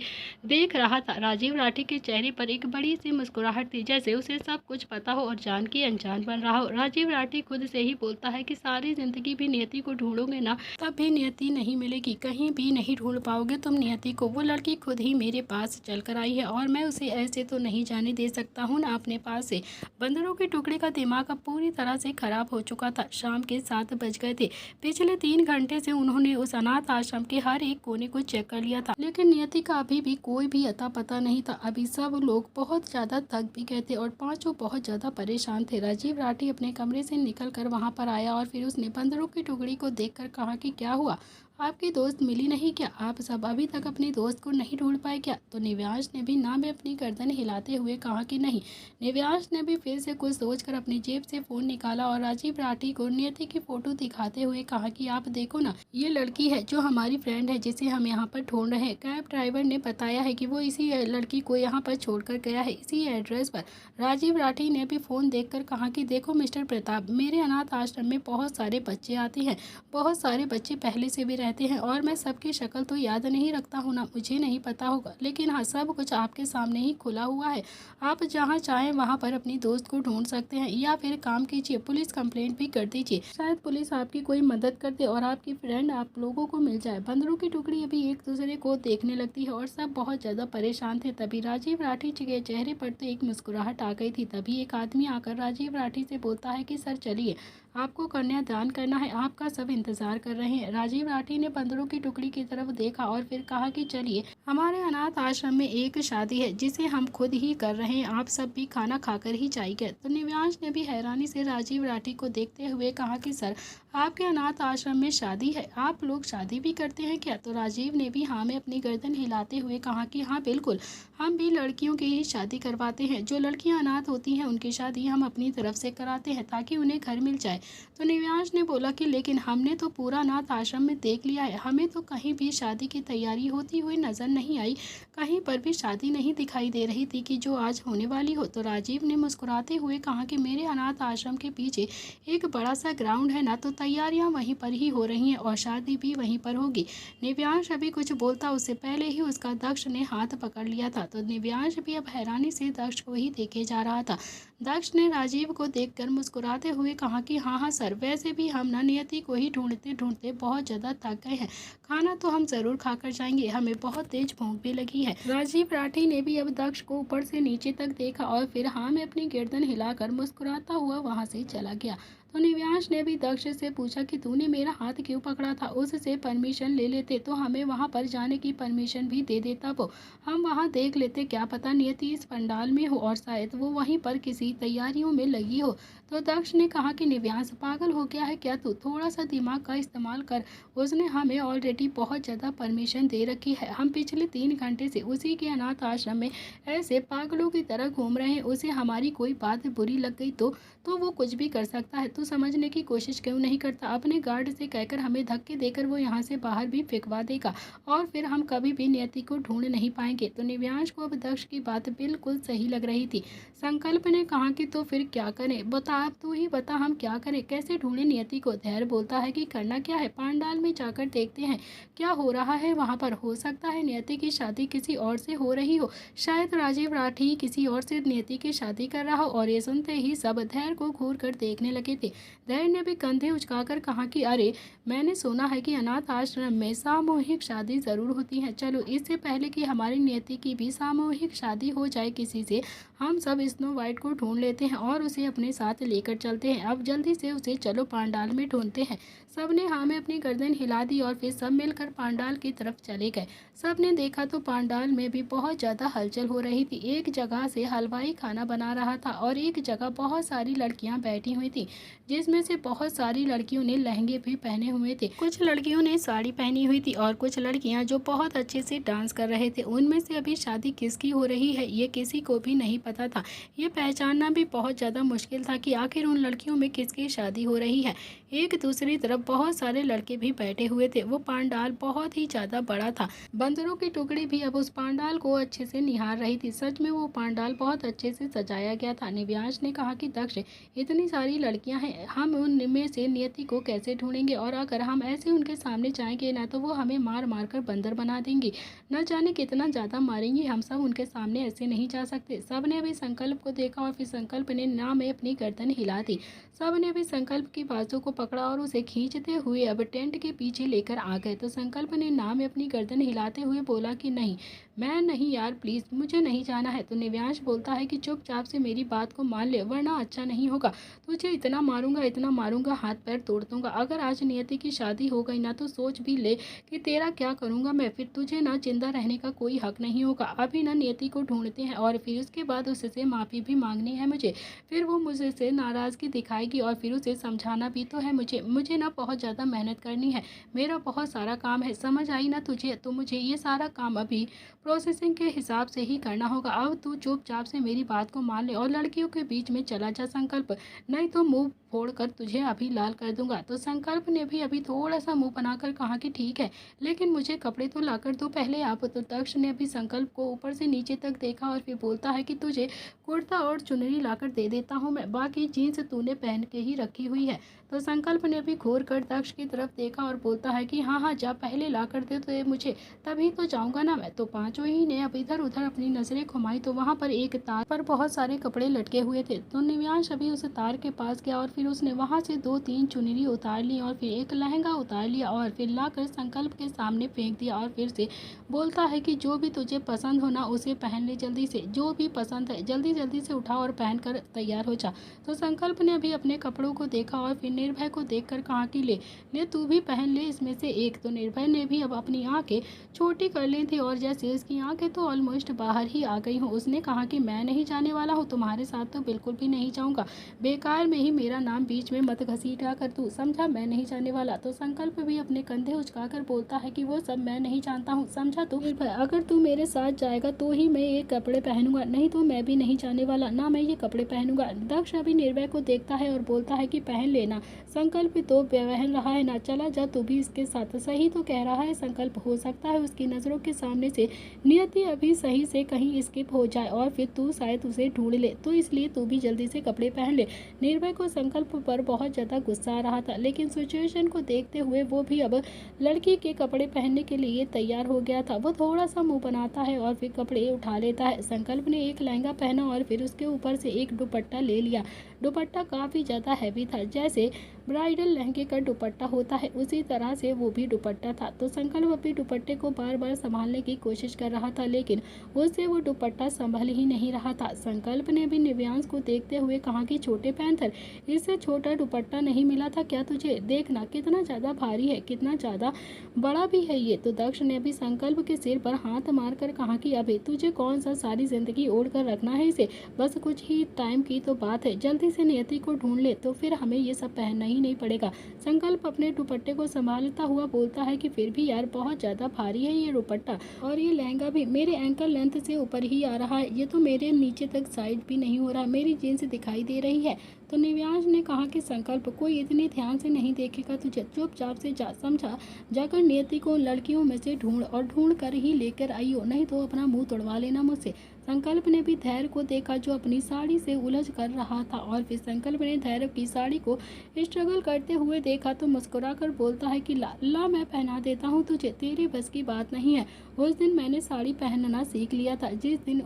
देख रहा था। राजीव राठी के चेहरे पर एक बड़ी सी मुस्कुराहट थी, जैसे उसे सब कुछ पता हो और जान की अनजान बन रहा हो। राजीव राठी खुद से ही बोलता है कि सारी ज़िंदगी भी नियति को ढूंढोगे ना, तब भी नियति नहीं मिलेगी, कहीं भी नहीं ढूंढ पाओगे तुम नियति को। वो लड़की खुद ही मेरे पास चल कर आई है और मैं उसे ऐसे तो नहीं जाने दे सकता हूँ ना अपने पास से। बंदरों के टुकड़े का दिमाग अब पूरी तरह से खराब हो चुका था। शाम के 7 बज गए थे। पिछले 3 घंटे से उन्होंने उस अनाथ आश्रम के हर एक कोने को चेक कर लिया था, लेकिन नियति का अभी भी कोई भी अता पता नहीं था। अभी सब लोग बहुत ज़्यादा थक भी गए थे और पांचों बहुत ज़्यादा परेशान थे। राजीव राठी अपने कमरे से निकलकर वहां पर आया और फिर उसने बंदरों की टुकड़ी को देखकर कहा कि क्या हुआ, आपकी दोस्त मिली नहीं क्या? आप सब अभी तक अपनी दोस्त को नहीं ढूंढ पाए क्या? तो निव्यांश ने भी ना में अपनी गर्दन हिलाते हुए कहा कि नहीं। निव्यांश ने भी फिर से कुछ सोचकर अपनी जेब से फ़ोन निकाला और राजीव राठी को नियति की फ़ोटो दिखाते हुए कहा कि आप देखो ना, ये लड़की है जो हमारी फ्रेंड है जिसे हम यहाँ पर ढूंढ रहे हैं। कैब ड्राइवर ने बताया है कि वो इसी लड़की को यहाँ पर छोड़कर गया है, इसी एड्रेस पर। राजीव राठी ने भी फ़ोन देखकर कहा कि देखो मिस्टर प्रताप, मेरे अनाथ आश्रम में बहुत सारे बच्चे आते हैं, बहुत सारे बच्चे पहले से भी रहते हैं और मैं सबकी शक्ल तो याद नहीं रखता हूँ ना, मुझे नहीं पता होगा, लेकिन हाँ सब कुछ आपके सामने ही खुला हुआ है। आप जहाँ चाहें वहाँ पर अपनी दोस्त को ढूंढ सकते हैं या फिर काम कीजिए, पुलिस कंप्लेंट भी कर दीजिए, शायद पुलिस आपकी कोई मदद कर दे और आपकी फ्रेंड आप लोगों को मिल जाए। बंदरों की टुकड़ी अभी एक दूसरे को देखने लगती है और सब बहुत ज़्यादा परेशान थे। तभी राजीव राठी के चेहरे पर तो एक मुस्कुराहट आ गई थी। तभी एक आदमी आकर राजीव राठी से बोलता है कि सर चलिए, आपको कन्यादान करना है, आपका सब इंतजार कर रहे हैं। राजीव राठी ने बंदरों की टुकड़ी की तरफ देखा और फिर कहा कि चलिए, हमारे अनाथ आश्रम में एक शादी है जिसे हम खुद ही कर रहे हैं, आप सब भी खाना खाकर ही जाइए। तो निव्यांश ने भी हैरानी से राजीव राठी को देखते हुए कहा कि सर, आपके अनाथ आश्रम में शादी है, आप लोग शादी भी करते हैं क्या? तो राजीव ने भी हाँ में अपनी गर्दन हिलाते हुए कहा कि हाँ बिल्कुल, हम भी लड़कियों की ही शादी करवाते हैं। जो लड़कियां अनाथ होती हैं उनकी शादी हम अपनी तरफ से कराते हैं ताकि उन्हें घर मिल जाए। तो निव्यांश ने बोला कि लेकिन हमने तो पूरा अनाथ आश्रम में देख लिया है, हमें तो कहीं भी शादी की तैयारी होती हुई नजर नहीं आई, कहीं पर भी शादी नहीं दिखाई दे रही थी कि जो आज होने वाली हो। तो राजीव ने मुस्कुराते हुए कहा कि मेरे अनाथ आश्रम के पीछे एक बड़ा सा ग्राउंड है ना, तो तैयारियां वहीं पर ही हो रही हैं और शादी भी वहीं पर होगी। निव्यांश अभी कुछ बोलता उससे पहले ही उसका दक्ष ने हाथ पकड़ लिया था। तो निव्यांश भी अब हैरानी से दक्ष को ही देखे जा रहा था। दक्ष ने राजीव को देखकर मुस्कुराते हुए कहा कि हाँ सर, वैसे भी हम ना नियति को ही ढूंढते ढूंढते बहुत ज़्यादा थक गए हैं, खाना तो हम ज़रूर खाकर जाएंगे, हमें बहुत तेज भूख भी लगी है। राजीव राठी ने भी अब दक्ष को ऊपर से नीचे तक देखा और फिर हाँ में अपनी गर्दन हिलाकर मुस्कुराता हुआ वहाँ से चला गया। तो निव्यांश ने भी दक्ष से पूछा कि तूने मेरा हाथ क्यों पकड़ा था, उससे परमिशन ले लेते तो हमें वहाँ पर जाने की परमिशन भी दे देता, वो हम वहाँ देख लेते, क्या पता नियति इस पंडाल में हो और शायद वो वहीं पर किसी तैयारियों में लगी हो। तो दक्ष ने कहा कि निव्यांश, पागल हो गया है क्या तू, थोड़ा सा दिमाग का इस्तेमाल कर, उसने हमें ऑलरेडी बहुत ज़्यादा परमिशन दे रखी है, हम पिछले 3 घंटे से उसी के अनाथ आश्रम में ऐसे पागलों की तरह घूम रहे हैं, उसे हमारी कोई बात बुरी लग गई तो वो कुछ भी कर सकता है, तो समझने की कोशिश क्यों नहीं करता? अपने गार्ड से कहकर हमें धक्के देकर वो यहाँ से बाहर भी फेंकवा देगा और फिर हम कभी भी नियति को ढूंढ नहीं पाएंगे। तो निव्यांश को अब दक्ष की बात बिल्कुल सही लग रही थी। संकल्प ने कहा कि तो फिर क्या करें, बता, आप तू ही बता, हम क्या करें, कैसे ढूंढे नियति को? धैर्य बोलता है कि करना क्या है, पांडाल में जाकर देखते हैं क्या हो रहा है वहाँ पर, हो सकता है नियति की शादी किसी और से हो रही हो, शायद राजीव राठी किसी और से नियति की शादी कर रहा हो। और ये सुनते ही सब धैर्य को घूर कर देखने लगे थे। धैर्य ने भी कंधे उचकाकर कहा कि अरे, मैंने सुना है कि अनाथ आश्रम में सामूहिक शादी जरूर होती है, चलो इससे पहले कि हमारी नियति की भी सामूहिक शादी हो जाए किसी से, हम सब स्नो वाइट को ढूंढ लेते हैं और उसे अपने साथ लेकर चलते हैं। अब जल्दी से उसे चलो पांडाल में ढूंढते हैं। सबने हाँ में अपनी गर्दन हिला दी और फिर सब मिलकर पांडाल की तरफ चले गए। सबने देखा तो पांडाल में भी बहुत ज़्यादा हलचल हो रही थी। एक जगह से हलवाई खाना बना रहा था और एक जगह बहुत सारी लड़कियां बैठी हुई थी, जिसमें से बहुत सारी लड़कियों ने लहंगे भी पहने हुए थे, कुछ लड़कियों ने साड़ी पहनी हुई थी और कुछ लड़कियां जो बहुत अच्छे से डांस कर रहे थे। उनमें से अभी शादी किसकी हो रही है ये किसी को भी नहीं पता था। ये पहचानना भी बहुत ज़्यादा मुश्किल था कि आखिर उन लड़कियों में किसकी शादी हो रही है। एक दूसरी तरफ बहुत सारे लड़के भी बैठे हुए थे। वो पांडाल बहुत ही ज़्यादा बड़ा था। बंदरों की टुकड़ी भी अब उस पांडाल को अच्छे से निहार रही थी। सच में वो पांडाल बहुत अच्छे से सजाया गया था। निव्यांश ने कहा कि दक्ष, इतनी सारी लड़कियां हैं, हम उनमें से नियति को कैसे ढूंढेंगे? और अगर हम ऐसे उनके सामने जाएंगे ना तो वो हमें मार मार कर बंदर बना देंगी। न जाने कितना ज़्यादा मारेंगी। हम सब उनके सामने ऐसे नहीं जा सकते। सब ने अभी संकल्प को देखा और फिर संकल्प ने ना में अपनी गर्दन हिला दी। सब ने अभी संकल्प की बाजू को पकड़ा और उसे खींचते हुए अब टेंट के पीछे लेकर आ गए। तो संकल्प ने ना में अपनी गर्दन हिलाते हुए बोला कि नहीं, मैं नहीं यार, प्लीज़ मुझे नहीं जाना है। तो निव्यांश बोलता है कि चुपचाप से मेरी बात को मान ले, वरना अच्छा नहीं होगा। तुझे इतना मारूंगा, हाथ पैर तोड़ दूंगा। अगर आज नियति की शादी हो गई ना तो सोच भी ले कि तेरा क्या करूंगा मैं। फिर तुझे ना जिंदा रहने का कोई हक नहीं होगा। अभी ना नियति को ढूंढते हैं और फिर उसके बाद उससे माफ़ी भी मांगनी है मुझे। फिर वो मुझे से नाराज़गी दिखाएगी और फिर उसे समझाना भी तो है मुझे ना बहुत ज़्यादा मेहनत करनी है। मेरा बहुत सारा काम है, समझ आई ना तुझे? तो मुझे ये सारा काम अभी प्रोसेसिंग के हिसाब से ही करना होगा। अब तू चुपचाप से मेरी बात को मान ले और लड़कियों के बीच में चला जा संकल्प, नहीं तो मुंह फोड़कर तुझे अभी लाल कर दूंगा। तो संकल्प ने भी अभी थोड़ा सा मुंह बनाकर कहा कि ठीक है, लेकिन मुझे कपड़े तो लाकर दो पहले आप। तो दक्ष ने अभी संकल्प को ऊपर से नीचे तक देखा और फिर बोलता है कि तुझे कुर्ता और चुनरी लाकर दे देता हूँ मैं, बाकी जीन्स तूने पहन के ही रखी हुई है। तो संकल्प ने भी घूर कर दक्ष की तरफ देखा और बोलता है कि हाँ जा, पहले ला कर दे तो ये मुझे, तभी तो जाऊंगा ना मैं। तो पांचों ही ने अब इधर उधर अपनी नजरें घुमाई तो वहाँ पर एक तार पर बहुत सारे कपड़े लटके हुए थे। तो निव्यांश अभी उस तार के पास गया और फिर उसने वहाँ से 2-3 चुनरी उतार ली और फिर एक लहंगा उतार लिया और फिर लाकर संकल्प के सामने फेंक दिया और फिर से बोलता है कि जो भी तुझे पसंद हो ना उसे पहन ले जल्दी से, जो भी पसंद है जल्दी जल्दी से उठा और पहन कर तैयार हो जा। तो संकल्प ने अभी अपने कपड़ों को देखा और फिर निर्भय को देखकर कहा कि ले तू भी पहन ले इसमें से एक। तो निर्भय ने भी अब अपनी आंखें छोटी कर ली थी और जैसे उसकी आंखें तो ऑलमोस्ट बाहर ही आ गई हूँ। उसने कहा कि मैं नहीं जाने वाला हूँ, तुम्हारे साथ तो बिल्कुल भी नहीं जाऊँगा। बेकार में ही मेरा नाम बीच में मत घसीटा कर तू, समझा? मैं नहीं जाने वाला। तो संकल्प भी अपने कंधे उचकाकर बोलता है कि वो सब मैं नहीं जानता हूँ, समझा? तू अगर तू मेरे साथ जाएगा तो ही मैं ये कपड़े पहनूंगा, नहीं तो मैं भी नहीं जाने वाला, ना मैं ये कपड़े पहनूंगा। दक्ष अभी निर्भय को देखता है और बोलता है कि पहन लेना, संकल्प तो पहन रहा है ना, चला जा तू भी इसके साथ। सही तो कह रहा है संकल्प, हो सकता है उसकी नज़रों के सामने से नियति अभी सही से कहीं स्किप हो जाए और फिर तू शायद उसे ढूंढ ले, तो इसलिए तू भी जल्दी से कपड़े पहन ले। निर्भय को संकल्प पर बहुत ज़्यादा गुस्सा आ रहा था, लेकिन सिचुएशन को देखते हुए वो भी अब लड़की के कपड़े पहनने के लिए तैयार हो गया था। वो थोड़ा सा मुंह बनाता है और फिर कपड़े उठा लेता है। संकल्प ने एक लहंगा पहना और फिर उसके ऊपर से एक दुपट्टा ले लिया। दुपट्टा काफ़ी ज़्यादा हैवी था, जैसे ब्राइडल लहंगे का दुपट्टा होता है उसी तरह से वो भी दुपट्टा था। तो संकल्प अपने दुपट्टे को बार बार संभालने की कोशिश कर रहा था, लेकिन उससे वो दुपट्टा संभल ही नहीं रहा था। संकल्प ने भी निव्यांश को देखते हुए कहा कि छोटे पैंथर, इससे छोटा दुपट्टा नहीं मिला था क्या तुझे? देखना कितना ज़्यादा भारी है, कितना ज़्यादा बड़ा भी है ये। तो दक्ष ने भी संकल्प के सिर पर हाथ मार कर कहा कि अभी तुझे कौन सा सारी जिंदगी ओढ़ कर रखना है इसे, बस कुछ ही टाइम की तो बात है, जल्दी से नियति को ढूंढ ले तो फिर हमें ये सब पहनना ही नहीं पड़ेगा। संकल्प अपने दुपट्टे को संभालता हुआ बोलता है कि फिर भी यार बहुत ज़्यादा भारी है ये दुपट्टा, और ये लहंगा भी मेरे एंकल लेंथ से ऊपर ही आ रहा है, ये तो मेरे नीचे तक साइड भी नहीं हो रहा, मेरी जीन्स दिखाई दे रही है। तो निव्यांश ने कहा कि संकल्प कोई इतनी ध्यान से नहीं देखेगा तुझे, चुपचाप से जा, समझा? जाकर नियति को लड़कियों में से ढूंढ और ढूंढ कर ही लेकर आई हो, नहीं तो अपना मुंह तोड़वा लेना मुझसे। संकल्प ने भी धैर्य को देखा जो अपनी साड़ी से उलझ कर रहा था और फिर संकल्प ने धैर्य की साड़ी को स्ट्रगल करते हुए देखा तो मुस्कुरा कर बोलता है कि ला मैं पहना देता हूँ तुझे, तेरी बस की बात नहीं है। उस दिन मैंने साड़ी पहनना सीख लिया था,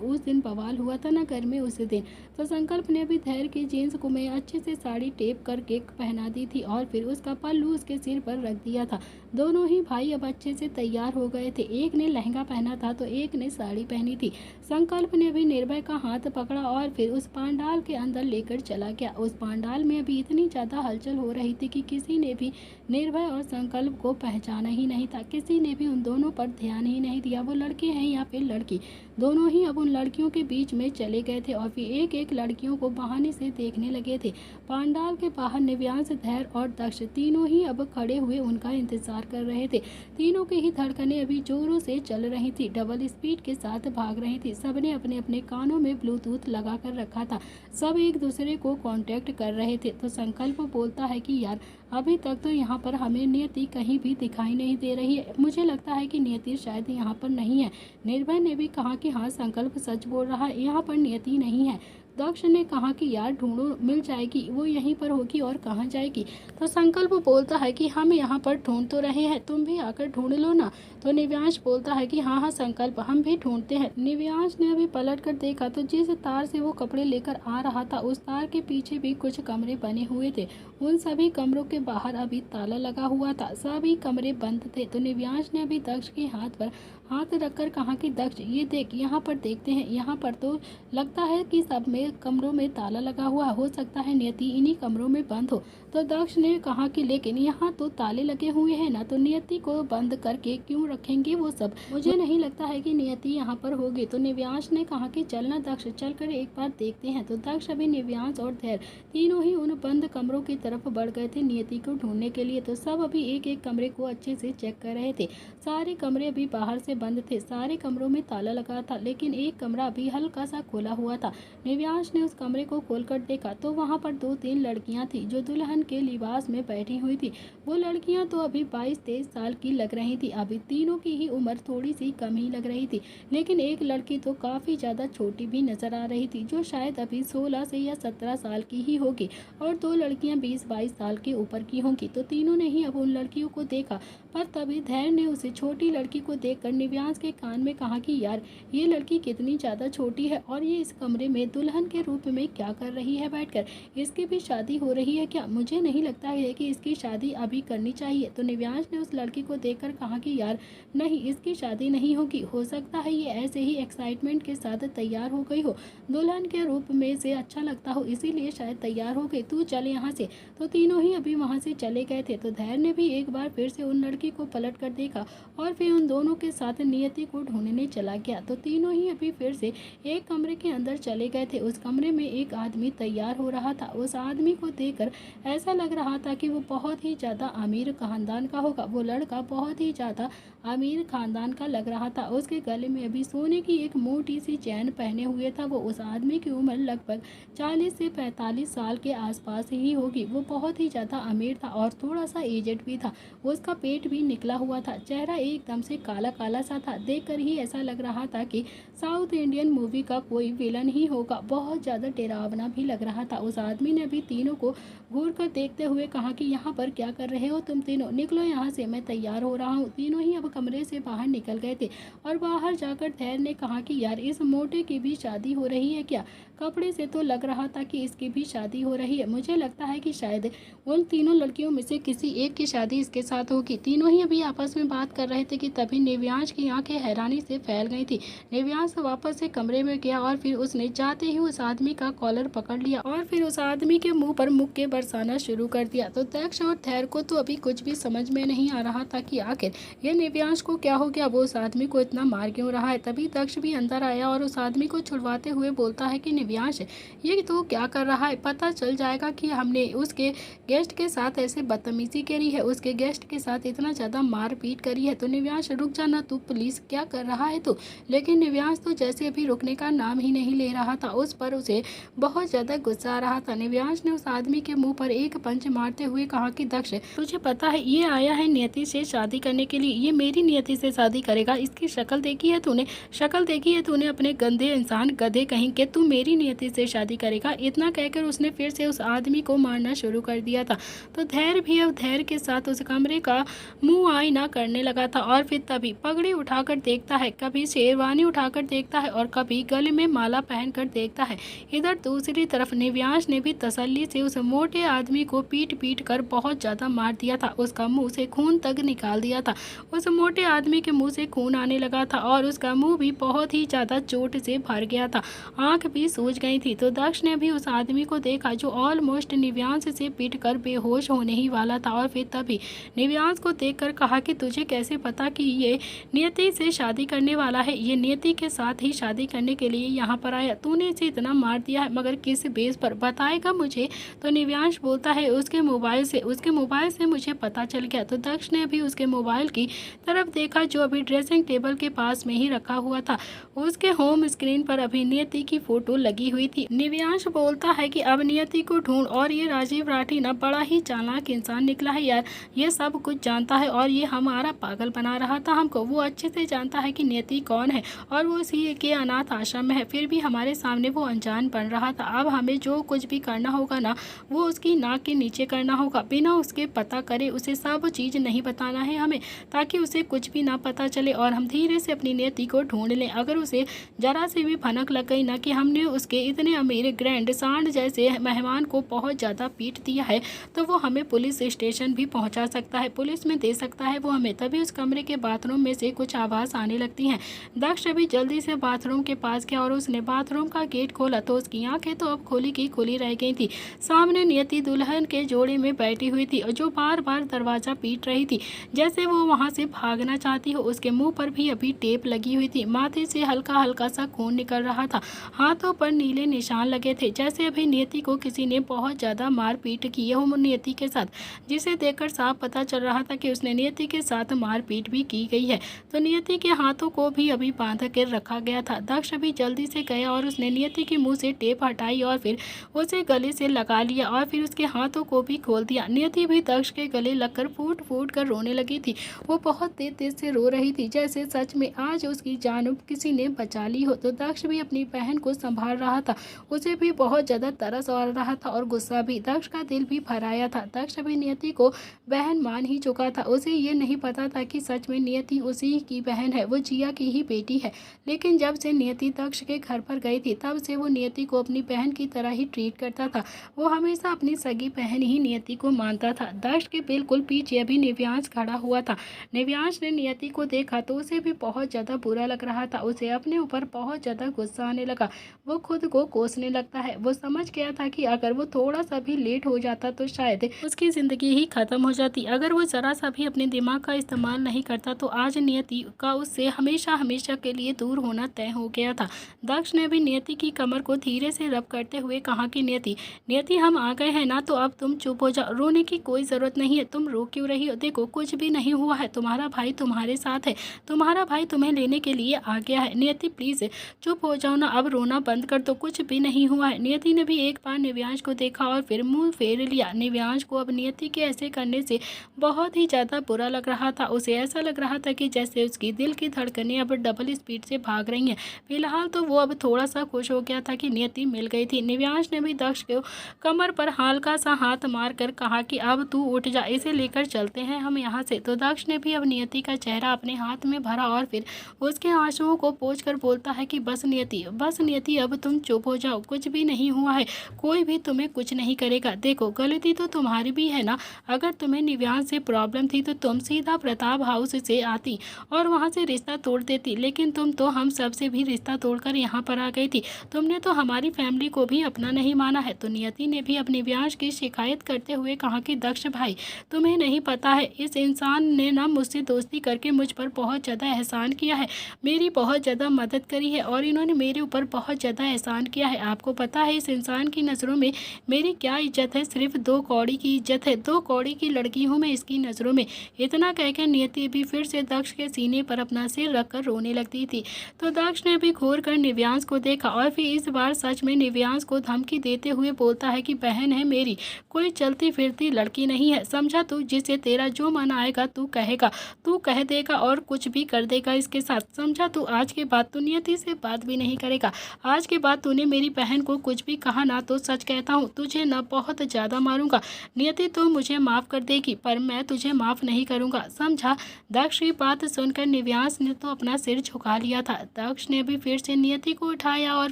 उस दिन बवाल हुआ था ना घर में उस दिन। तो संकल्प ने भी धैर्य की जीन्स को मैं अच्छे से साड़ी टेप करके पहना दी थी और फिर उसका पल्लू उसके सिर पर रख दिया था। दोनों ही भाई अब अच्छे से तैयार हो गए थे, एक ने लहंगा पहना था तो एक ने साड़ी पहनी थी। संकल्प ने भी निर्भय का हाथ पकड़ा और फिर उस पांडाल के अंदर लेकर चला गया। उस पांडाल में अभी इतनी ज़्यादा हलचल हो रही थी कि किसी ने भी निर्भय और संकल्प को पहचाना ही नहीं था, किसी ने भी उन दोनों पर ध्यान ही नहीं दिया, वो लड़के हैं या फिर लड़की। दोनों ही अब उन लड़कियों के बीच में चले गए थे और फिर एक एक लड़कियों को बहाने से देखने लगे थे। पांडाल के बाहर निव्यांश, धैर्य और दक्ष तीनों ही अब खड़े हुए उनका इंतजार कर रहे थे। तीनों की ही धड़कनें अभी जोरों से चल रही थी, डबल स्पीड के साथ भाग रही थी। सबने अपने अपने कानों में ब्लूटूथ लगा कर रखा था। सब एक दूसरे को कांटेक्ट कर रहे थे। तो संकल्प बोलता है कि यार अभी तक तो यहाँ पर हमें नियति कहीं भी दिखाई नहीं दे रही है, मुझे लगता है कि नियति शायद यहाँ पर नहीं है। निर्भय ने भी कहा कि हाँ संकल्प सच बोल रहा है, यहाँ पर नियति नहीं है। दक्ष ने कहा कि यार ढूंढो, मिल जाएगी, वो यहीं पर होगी और कहाँ जाएगी। तो संकल्प बोलता है कि हम यहाँ पर ढूंढ तो रहे हैं, तुम भी आकर ढूंढ लो ना। तो निव्यांश बोलता है कि हाँ हाँ संकल्प, हम भी ढूंढते हैं। निव्यांश ने अभी पलट कर देखा तो जिस तार से वो कपड़े लेकर आ रहा था उस तार के पीछे भी कुछ कमरे बने हुए थे। उन सभी कमरों के बाहर अभी ताला लगा हुआ था, सभी कमरे बंद थे। तो निव्यांश ने अभी दक्ष के हाथ पर हाथ रखकर कहा कि दक्ष ये देख, यहाँ पर देखते हैं, यहाँ पर तो लगता है कि सब में कमरों में ताला लगा हुआ, हो सकता है नियति इन्हीं कमरों में बंद हो। तो दक्ष ने कहा कि लेकिन यहाँ तो ताले लगे हुए हैं ना, तो नियति को बंद करके क्यों रखेंगे वो सब, मुझे नहीं लगता है कि नियति यहाँ पर होगी। तो निव्यांश ने कहा कि चलना दक्ष, चल कर एक बार देखते हैं। तो दक्ष अभी निव्यांश और धैर्य तीनों ही उन बंद कमरों की तरफ बढ़ गए थे नियति को ढूंढने के लिए। तो सब अभी एक एक कमरे को अच्छे से चेक कर रहे थे। सारे कमरे अभी बाहर से बंद थे, सारे कमरों में ताला लगा था, लेकिन एक कमरा अभी हल्का सा खोला हुआ था। निव्यांश ने उस कमरे को खोलकर देखा तो वहाँ पर 2-3 लड़कियाँ थी जो दुल्हन के लिबास में बैठी हुई थी। वो लड़कियाँ तो अभी 22-23 साल की लग रही थी। अभी तीनों की ही उम्र थोड़ी सी कम ही लग रही थी, लेकिन एक लड़की तो काफ़ी ज़्यादा छोटी भी नजर आ रही थी, जो शायद अभी 16 से या 17 साल की ही होगी, और 2 लड़कियाँ 20-22 साल के ऊपर की होंगी। तो तीनों ने ही अब उन लड़कियों को देखा, पर तभी धैर्य ने उसे छोटी लड़की को देखकर निव्यांश के कान में कहा कि यार ये लड़की कितनी ज़्यादा छोटी है और ये इस कमरे में दुल्हन के रूप में क्या कर रही है बैठकर, इसकी भी शादी हो रही है क्या? मुझे नहीं लगता है कि इसकी शादी अभी करनी चाहिए। तो निव्यांश ने उस लड़की को देखकर कहा कि यार नहीं, इसकी शादी नहीं होगी, हो सकता है ये ऐसे ही एक्साइटमेंट के साथ तैयार हो गई हो, दुल्हन के रूप में से अच्छा लगता हो, इसीलिए शायद तैयार हो गई, तू चल यहाँ से। तो तीनों ही अभी वहाँ से चले गए थे। तो धैर्य ने भी एक बार फिर से उन लड़की को पलट कर देखा और फिर उन दोनों के साथ नियति को ढूंढने चला गया। तो तीनों ही अभी फिर से एक कमरे के अंदर चले गए थे। उस कमरे में एक आदमी तैयार हो रहा था। उस आदमी को देखकर ऐसा लग रहा था कि वो बहुत ही ज़्यादा अमीर खानदान का होगा। वो लड़का बहुत ही ज़्यादा अमीर खानदान का लग रहा था। उसके गले में अभी सोने की एक मोटी सी चैन पहने हुए था। वो उस आदमी की उम्र लगभग 40 से 45 साल के आसपास ही होगी। वो बहुत ही ज़्यादा अमीर था और थोड़ा सा एजेड भी था। उसका पेट भी निकला हुआ था, चेहरा एकदम से काला काला सा था। देखकर ही ऐसा लग रहा था कि साउथ इंडियन मूवी का कोई विलन ही होगा। बहुत ज़्यादा डरावना भी लग रहा था। उस आदमी ने भी तीनों को घूर कर देखते हुए कहा कि यहाँ पर क्या कर रहे हो तुम तीनों, निकलो यहाँ से, मैं तैयार हो रहा हूँ। तीनों ही अब कमरे से बाहर निकल गए थे और बाहर जाकर धैर्य ने कहा कि यार इस मोटे की भी शादी हो रही है क्या? कपड़े से तो लग रहा था कि इसकी भी शादी हो रही है। मुझे लगता है कि शायद उन तीनों लड़कियों में से किसी एक की शादी इसके साथ होगी। तीनों ही अभी आपस में बात कर रहे थे कि तभी निव्यांश की आंखें हैरानी से फैल गई थी। निव्यांश वापस से कमरे में गया और फिर उसने जाते ही उस आदमी का कॉलर पकड़ लिया और फिर उस आदमी के मुंह पर मुक्के बरसाना शुरू कर दिया। तो दक्ष और धैर्य को तो अभी कुछ भी समझ में नहीं आ रहा था कि आखिर ये निव्यांश को क्या हो गया, वो उस आदमी को इतना मार क्यों रहा है। तभी दक्ष भी अंदर आया और उस आदमी को छुड़वाते हुए बोलता है कि निव्यांश ये तो क्या कर रहा है, पता चल जाएगा कि हमने उसके गेस्ट के साथ ऐसे बदतमीजी करी है, उसके गेस्ट के साथ इतना ज़्यादा मारपीट करी है। तो निव्यांश रुक जाना तू प्लीज़, क्या कर रहा है तू? लेकिन निव्यांश तो जैसे अभी रुकने का नाम ही नहीं ले रहा था। उस पर उसे बहुत ज़्यादा गुस्सा आ रहा था। निव्यांश ने उस आदमी के मुंह पर एक पंच मारते हुए कहा कि दक्ष तुझे पता है ये आया है नियति से शादी करने के लिए, ये मेरी नियति से शादी करेगा। इसकी शक्ल देखी है तूने, शक्ल देखी है तूने अपने गंदे इंसान गधे कहीं के, तू मेरी नियति से शादी करेगा। इतना कहकर उसने फिर से उस आदमी को मारना शुरू कर दिया था। तो धैर्य भी अब धैर्य के साथ उस कमरे का मुंह आईना करने लगा था और फिर तभी पगड़ी उठाकर देखता है, कभी शेरवानी उठाकर देखता है और कभी गले में माला पहनकर देखता है। इधर दूसरी तरफ निव्यांश ने भी तसल्ली से उस मोटे आदमी को पीट पीट कर बहुत ज़्यादा मार दिया था। उसका मुंह से खून तक निकाल दिया था। उस मोटे आदमी के मुंह से खून आने लगा था और उसका मुंह भी बहुत ही ज़्यादा चोट से भर गया था, आँख भी सूज सूझ गई थी। तो दक्ष ने भी उस आदमी को देखा जो ऑलमोस्ट निव्यांश से पीट कर बेहोश होने ही वाला था, और फिर तभी निव्यांश को देखकर कहा कि तुझे कैसे पता कि ये नियति से शादी करने वाला है? ये नियति के साथ ही शादी करने के लिए यहाँ पर आया। तूने इसे इतना मार दिया है, मगर किस बेस पर बताएगा मुझे? तो निव्यांश बोलता है उसके मोबाइल से मुझे पता चल गया। तो दक्ष ने भी उसके मोबाइल की तरफ देखा जो अभी ड्रेसिंग टेबल के पास में ही रखा हुआ था। उसके होम स्क्रीन पर अभी नियति की फोटो लगी हुई थी। निव्यांश बोलता है कि अब नियति को ढूंढ, और ये राजीव राठी ना बड़ा ही चालाक इंसान निकला है यार। ये सब कुछ जानता है और ये हमारा पागल बना रहा था हमको। वो अच्छे से जानता है कि नियति कौन है और वो उसी के अनाथ आश्रम में है, फिर भी हमारे सामने वो अनजान बन रहा था। अब हमें जो कुछ भी करना होगा ना, वो उसकी नाक के नीचे करना होगा, बिना उसके पता करे उसे सब चीज़ नहीं बताना है हमें, ताकि उसे कुछ भी ना पता चले और हम धीरे से अपनी नियति को ढूंढ लें। अगर उसे जरा से भी भनक लग गई ना कि हमने उसके इतने अमीर ग्रैंड सांड जैसे मेहमान को बहुत ज़्यादा पीट दिया है, तो वो हमें पुलिस स्टेशन भी पहुंचा सकता है, पुलिस में दे सकता है वो हमें। तभी उस कमरे के बाथरूम में से कुछ आवाज़ आने लगती हैं। दक्ष अभी जल्दी से बाथरूम के पास गया और उसने बाथरूम का गेट खोला तो उसकी आंखें तो अब खोली की खोली रह गई थी। सामने नियति दुल्हन के जोड़े में बैठी हुई थी और जो बार बार दरवाज़ा पीट रही थी, जैसे वो वहाँ से भागना चाहती हो। उसके मुंह पर भी अभी टेप लगी हुई थी, माथे से हल्का हल्का सा खून निकल रहा था, हाथों पर नीले निशान लगे थे, जैसे अभी नियति को किसी ने बहुत ज़्यादा मारपीट की है नियति के साथ, जिसे देखकर साफ पता चल रहा था कि उसने नियति के साथ मारपीट भी की गई है। तो नियति के हाथों को भी अभी बांध कर रखा गया था। दक्ष अभी जल्दी से गया और उसने नियति के मुंह से टेप हटाई और फिर उसे गले से लगा लिया और फिर उसके हाथों को भी खोल दिया। नियति भी दक्ष के गले लगकर फूट फूट कर रोने लगी थी। वो बहुत तेज तेज से रो रही थी, जैसे सच में आज उसकी जान किसी ने बचा ली हो। तो दक्ष भी अपनी बहन को संभाल रहा था, उसे भी बहुत ज़्यादा तरस आ रहा था और गुस्सा भी। दक्ष का दिल भी भर आया था। दक्ष अभी नियति को बहन मान ही चुका था। उसे ये नहीं पता था कि सच में नियति उसी की बहन है, वो जिया की ही बेटी है। लेकिन जब से नियति दक्ष के घर पर गई थी, तब से वो नियति को अपनी बहन की तरह ही ट्रीट करता था। वो हमेशा अपनी सगी बहन ही नियति को मानता था। दक्ष के बिल्कुल पीछे अभी निव्यांश खड़ा हुआ था। निव्यांश ने नियति को देखा तो उसे भी बहुत ज़्यादा बुरा लग रहा था। उसे अपने ऊपर बहुत ज़्यादा गुस्सा आने लगा। वो खुद को कोसने लगता है। वो समझ गया था कि अगर वो थोड़ा सा भी लेट हो जाता तो शायद उसकी ज़िंदगी ही ख़त्म हो जाती। अगर वो ज़रा सा भी अपने दिमाग का इस्तेमाल नहीं करता तो आज नियति का उससे हमेशा हमेशा के लिए दूर होना तय हो गया था। दक्ष ने भी नियति की कमर को धीरे से रब करते हुए कहा कि नियति हम आ गए हैं ना, तो अब तुम चुप हो जाओ। रोने की कोई ज़रूरत नहीं है, तुम रो क्यों रही हो? देखो कुछ भी नहीं हुआ है, तुम्हारा भाई तुम्हारे साथ है, तुम्हारा भाई तुम्हें लेने के लिए आ गया है। नियति प्लीज़ चुप हो जाओ ना, अब रोना बंद कर दो, कुछ भी नहीं हुआ है। नियति ने भी एक बार निव्यांश को देखा और फिर मुंह फेर लिया। निव्यांश को अब नियति के ऐसे करने से बहुत ही ज़्यादा बुरा लग रहा था। उसे ऐसा लग रहा था कि जैसे उसकी दिल की धड़कनें अब डबल स्पीड से भाग रही हैं। फिलहाल तो वो अब थोड़ा सा खुश हो गया था कि नियति मिल गई थी। निव्यांश ने भी दक्ष को कमर पर हल्का सा हाथ मार कर कहा कि अब तू उठ जा, इसे लेकर चलते हैं हम यहाँ से। तो दक्ष ने भी अब नियति का चेहरा अपने हाथ में भरा और फिर उसके आंसुओं को पोंछ कर बोलता है कि बस नियति अब तुम चुप हो जाओ, कुछ भी नहीं हुआ है, कोई भी तुम्हें कुछ नहीं करेगा। देखो गलती तो तुम्हारी भी है ना, अगर तुम्हें निव्यांश से प्रॉब्लम थी तो तुम सीधा प्रताप हाउस से आती और वहाँ से रिश्ता तोड़ देती, लेकिन तुम तो हम सब से भी रिश्ता तोड़कर यहाँ पर आ गई थी। तुमने तो हमारी फैमिली को भी अपना नहीं माना है। तो नियति ने भी अपने निव्यांश की शिकायत करते हुए कहा कि दक्ष भाई तुम्हें नहीं पता है, इस इंसान ने ना मुझसे दोस्ती करके मुझ पर बहुत ज़्यादा एहसान किया है, मेरी बहुत ज़्यादा मदद करी है और इन्होंने मेरे ऊपर बहुत ज़्यादा एहसान किया है। आपको पता है इस इंसान की नज़रों में मेरी क्या इज्जत है? सिर्फ 2 कौड़ी की इज्जत है, 2 कौड़ी की लड़की हूँ मैं इसकी नज़रों में। इतना कहकर नियति भी फिर से दक्ष के सीने पर अपना सिर रखकर रोने लगती थी। तो दक्ष ने भी घूर कर निव्यांश को देखा और फिर इस बार सच में निव्यांश को धमकी देते हुए बोलता है कि बहन है मेरी, कोई चलती फिरती लड़की नहीं है, समझा तू? जिसे तेरा जो मन आएगा तू कहेगा, तू कह देगा और कुछ भी कर देगा इसके साथ, समझा तू? आज के बाद तू नियति से बात भी नहीं करेगा। आज के बाद तूने मेरी बहन को कुछ भी कहा ना तो सच कहता हूँ तुझे ना बहुत ज़्यादा मारूंगा। नियति तो मुझे माफ़ कर देगी पर मैं तुझे माफ़ नहीं करूँगा, समझा? दक्ष की बात सुनकर निव्यांश ने तो अपना सिर झुका लिया था। दक्ष ने भी फिर से नियति को उठाया और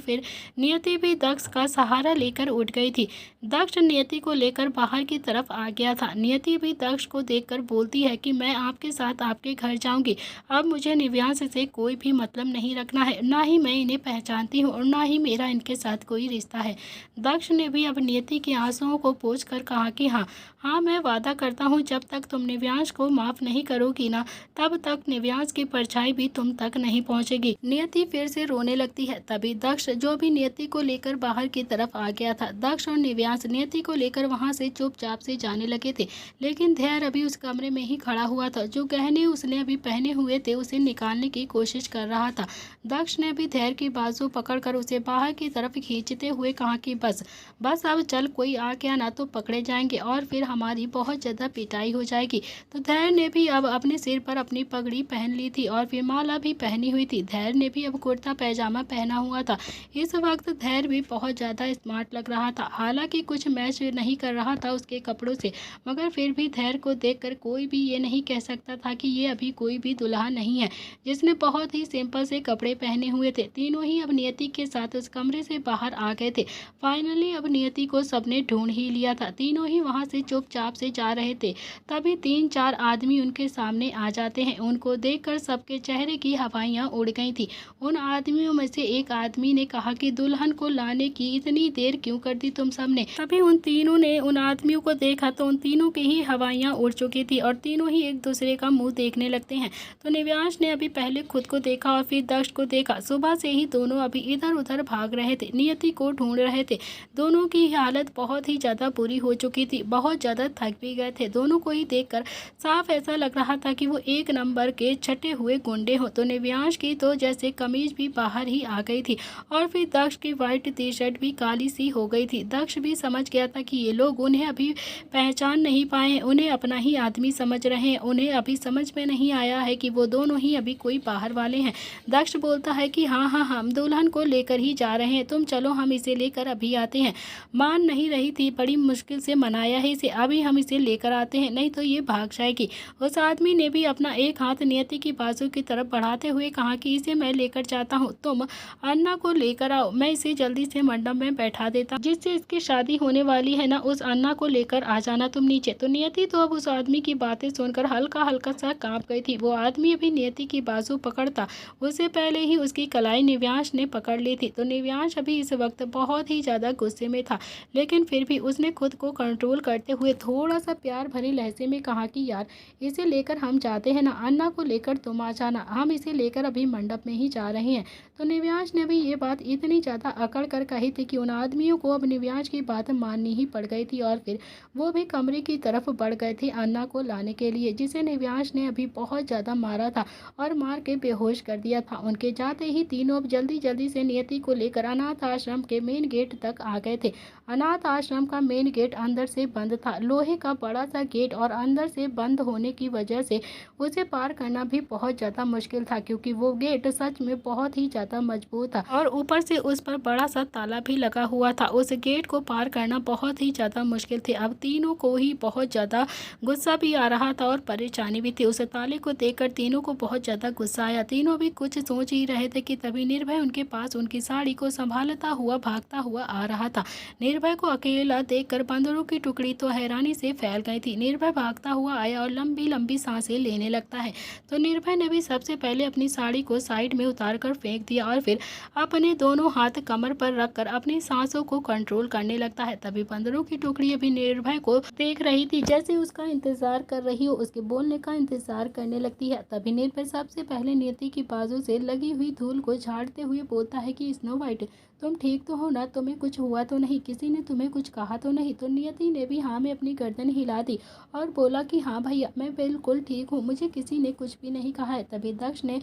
फिर नियति भी दक्ष का सहारा लेकर उठ गई थी। दक्ष नियति को लेकर बाहर की तरफ आ गया था। नियति भी दक्ष को देखकर बोलती है कि मैं आपके साथ आपके घर जाऊंगी, अब मुझे निव्यांश से कोई भी मतलब नहीं रखना है, ना ही मैं इन्हें पहचानती हूँ और ना ही मेरा इनके साथ कोई रिश्ता है। दक्ष ने भी अब नियति के आंसुओं को पोंछकर कहा कि हाँ मैं वादा करता हूँ, जब तक तुम निव्यांश को माफ़ नहीं करोगी ना, तब तक निव्यांश की परछाई भी तुम तक नहीं पहुँचेगी। नियति फिर से रोने लगती है। तभी दक्ष, जो भी नियति को लेकर बाहर की तरफ आ गया था, दक्ष और निव्यांश नियति को लेकर वहाँ से चुपचाप से जाने लगे थे। लेकिन धैर्य अभी उस कमरे में ही खड़ा हुआ था। जो गहने उसने अभी पहने हुए थे उसे निकालने की कोशिश कर रहा था। दक्ष ने भी धैर्य की बाजू पकड़कर उसे बाहर की तरफ खींचते हुए कहा कि बस अब चल, कोई आ गया ना तो पकड़े जाएंगे और फिर हमारी बहुत ज़्यादा पिटाई हो जाएगी। तो धैर्य ने भी अब अपने सिर पर अपनी पगड़ी पहन ली थी और फिर माला भी पहनी हुई थी। धैर्य ने भी अब कुर्ता पैजामा पहना हुआ था। इस वक्त धैर्य भी बहुत ज़्यादा स्मार्ट लग रहा था। हालांकि कुछ मैच नहीं कर रहा था उसके कपड़ों से, मगर फिर भी धैर्य को देखकर कोई भी ये नहीं कह सकता था कि ये अभी कोई भी दुल्हा नहीं है जिसने बहुत ही सिंपल से कपड़े पहने हुए थे। तीनों ही अब नियति के साथ उस कमरे से बाहर आ गए थे। फाइनली अब नियति को सबने ढूंढ ही लिया था। तीनों ही वहां से चुपचाप से जा रहे थे। तभी 3-4 आदमी उनके सामने आ जाते हैं। उनको देखकर सबके चेहरे की हवाइयां उड़ गई थी। उन आदमियों में से एक आदमी ने कहा कि दुल्हन को लाने की इतनी देर क्यों कर दी तुम सबने। तभी उन तीनों ने उन आदमियों को देखा तो उन तीनों की ही हवाइयां उड़ चुकी थी और तीनों ही एक दूसरे का मुंह देखने लगते हैं। तो निव्यांश ने अभी पहले खुद को देखा और फिर दक्ष को देखा। सुबह से ही दोनों अभी इधर उधर भाग रहे थे, नियति को ढूंढ रहे थे। दोनों की हालत बहुत ही ज़्यादा बुरी हो चुकी थी, बहुत ज़्यादा थक भी गए थे। दोनों को ही देखकर साफ ऐसा लग रहा था कि वो एक नंबर के छटे हुए गुंडे हो। तो निव्यांश की तो जैसे कमीज भी बाहर ही आ गई थी और फिर दक्ष की वाइट टी शर्ट भी काली सी हो गई थी। दक्ष भी समझ गया था कि ये लोग उन्हें अभी पहचान नहीं पाए हैं, उन्हें अपना ही आदमी समझ रहे हैं। उन्हें अभी समझ में नहीं आया है कि वो दोनों ही अभी कोई बाहर वाले हैं। दक्ष बोलता है कि हाँ हम दुल्हन को लेकर ही जा रहे हैं, तुम चलो हम इसे लेकर अभी आते हैं। मान नहीं रही थी, बड़ी मुश्किल से मनाया है इसे, अभी हम इसे लेकर आते हैं, नहीं तो ये भाग जाएगी। उस आदमी ने भी अपना एक हाथ नियति की बाजू की तरफ बढ़ाते हुए कहा कि इसे मैं लेकर जाता हूँ, तुम अन्ना को लेकर आओ, मैं इसे जल्दी से मंडप में बैठा देता, जिससे इसकी शादी होने वाली है ना, उस अन्ना को लेकर आ जाना तुम नीचे। तो नियति तो अब उस आदमी की बातें सुनकर हल्का हल्का सा कांप गई थी। वो आदमी अभी नियति की बाजू पकड़ता उससे पहले ही उसकी कलाई निव्यांश ने पकड़ ली थी। तो निव्यांश अभी इस वक्त बहुत ही ज़्यादा गुस्से में था, लेकिन फिर भी उसने खुद को कंट्रोल करते हुए थोड़ा सा प्यार भरे लहजे में कहा कि यार इसे लेकर हम जाते हैं ना, अन्ना को लेकर तुम आ जाना, हम इसे लेकर अभी मंडप में ही जा रहे हैं। तो निव्यांश ने भी ये बात इतनी ज़्यादा अकड़ कर कही थी कि उन आदमियों को अब निव्यांश की बात माननी ही पड़ गई थी और फिर वो भी कमरे की तरफ बढ़ गए थे अन्ना को लाने के लिए, जिसे निव्यांश ने अभी बहुत ज़्यादा मारा था और मार के बेहोश कर दिया था। उनके जाते ही तीनों अब जल्दी जल्दी से नियति को लेकर अनाथ आश्रम के मेन गेट तक आ गए थे। अनाथ आश्रम का मेन गेट अंदर से बंद था, लोहे का बड़ा सा गेट, और अंदर से बंद होने की वजह से उसे पार करना भी बहुत ज़्यादा मुश्किल था, क्योंकि वो गेट सच में बहुत ही ज़्यादा मजबूत था और ऊपर से उस पर बड़ा सा ताला भी लगा हुआ था। उस गेट को पार करना बहुत ही ज़्यादा मुश्किल थे। अब तीनों को ही बहुत ज़्यादा गुस्सा भी आ रहा था और परेशानी भी थी। उस ताले को देखकर तीनों को बहुत ज़्यादा गुस्सा आया। तीनों भी कुछ सोच ही रहे थे कि तभी निर्भय उनके पास उनकी साड़ी को संभालता हुआ भागता हुआ आ रहा था। निर्भय को अकेला देखकर बंदरों की टुकड़ी तो हैरानी से फैल गई थी। निर्भय भागता हुआ आया और लंबी लंबी सांसें लेने लगता है। तो निर्भय ने भी सबसे पहले अपनी साड़ी को साइड में उतारकर फेंक दिया और फिर अपने दोनों हाथ कमर पर रखकर अपनी सांसों को कंट्रोल करने लगता है। तभी बंदरों की टुकड़ी अभी निर्भय को देख रही थी, जैसे उसका इंतजार कर रही हो, उसके बोलने का इंतजार करने लगती है। तभी निर्भय सबसे पहले नियति की बाजू से लगी हुई धूल को झाड़ते हुए बोलता है कि स्नो वाइट, तुम ठीक तो हो ना, तुम्हें कुछ हुआ तो नहीं, किसी ने तुम्हें कुछ कहा तो नहीं। तो नियति ने भी हाँ में अपनी गर्दन हिला दी और बोला कि हाँ भैया, मैं बिल्कुल ठीक हूँ, मुझे किसी ने कुछ भी नहीं कहा है। तभी दक्ष ने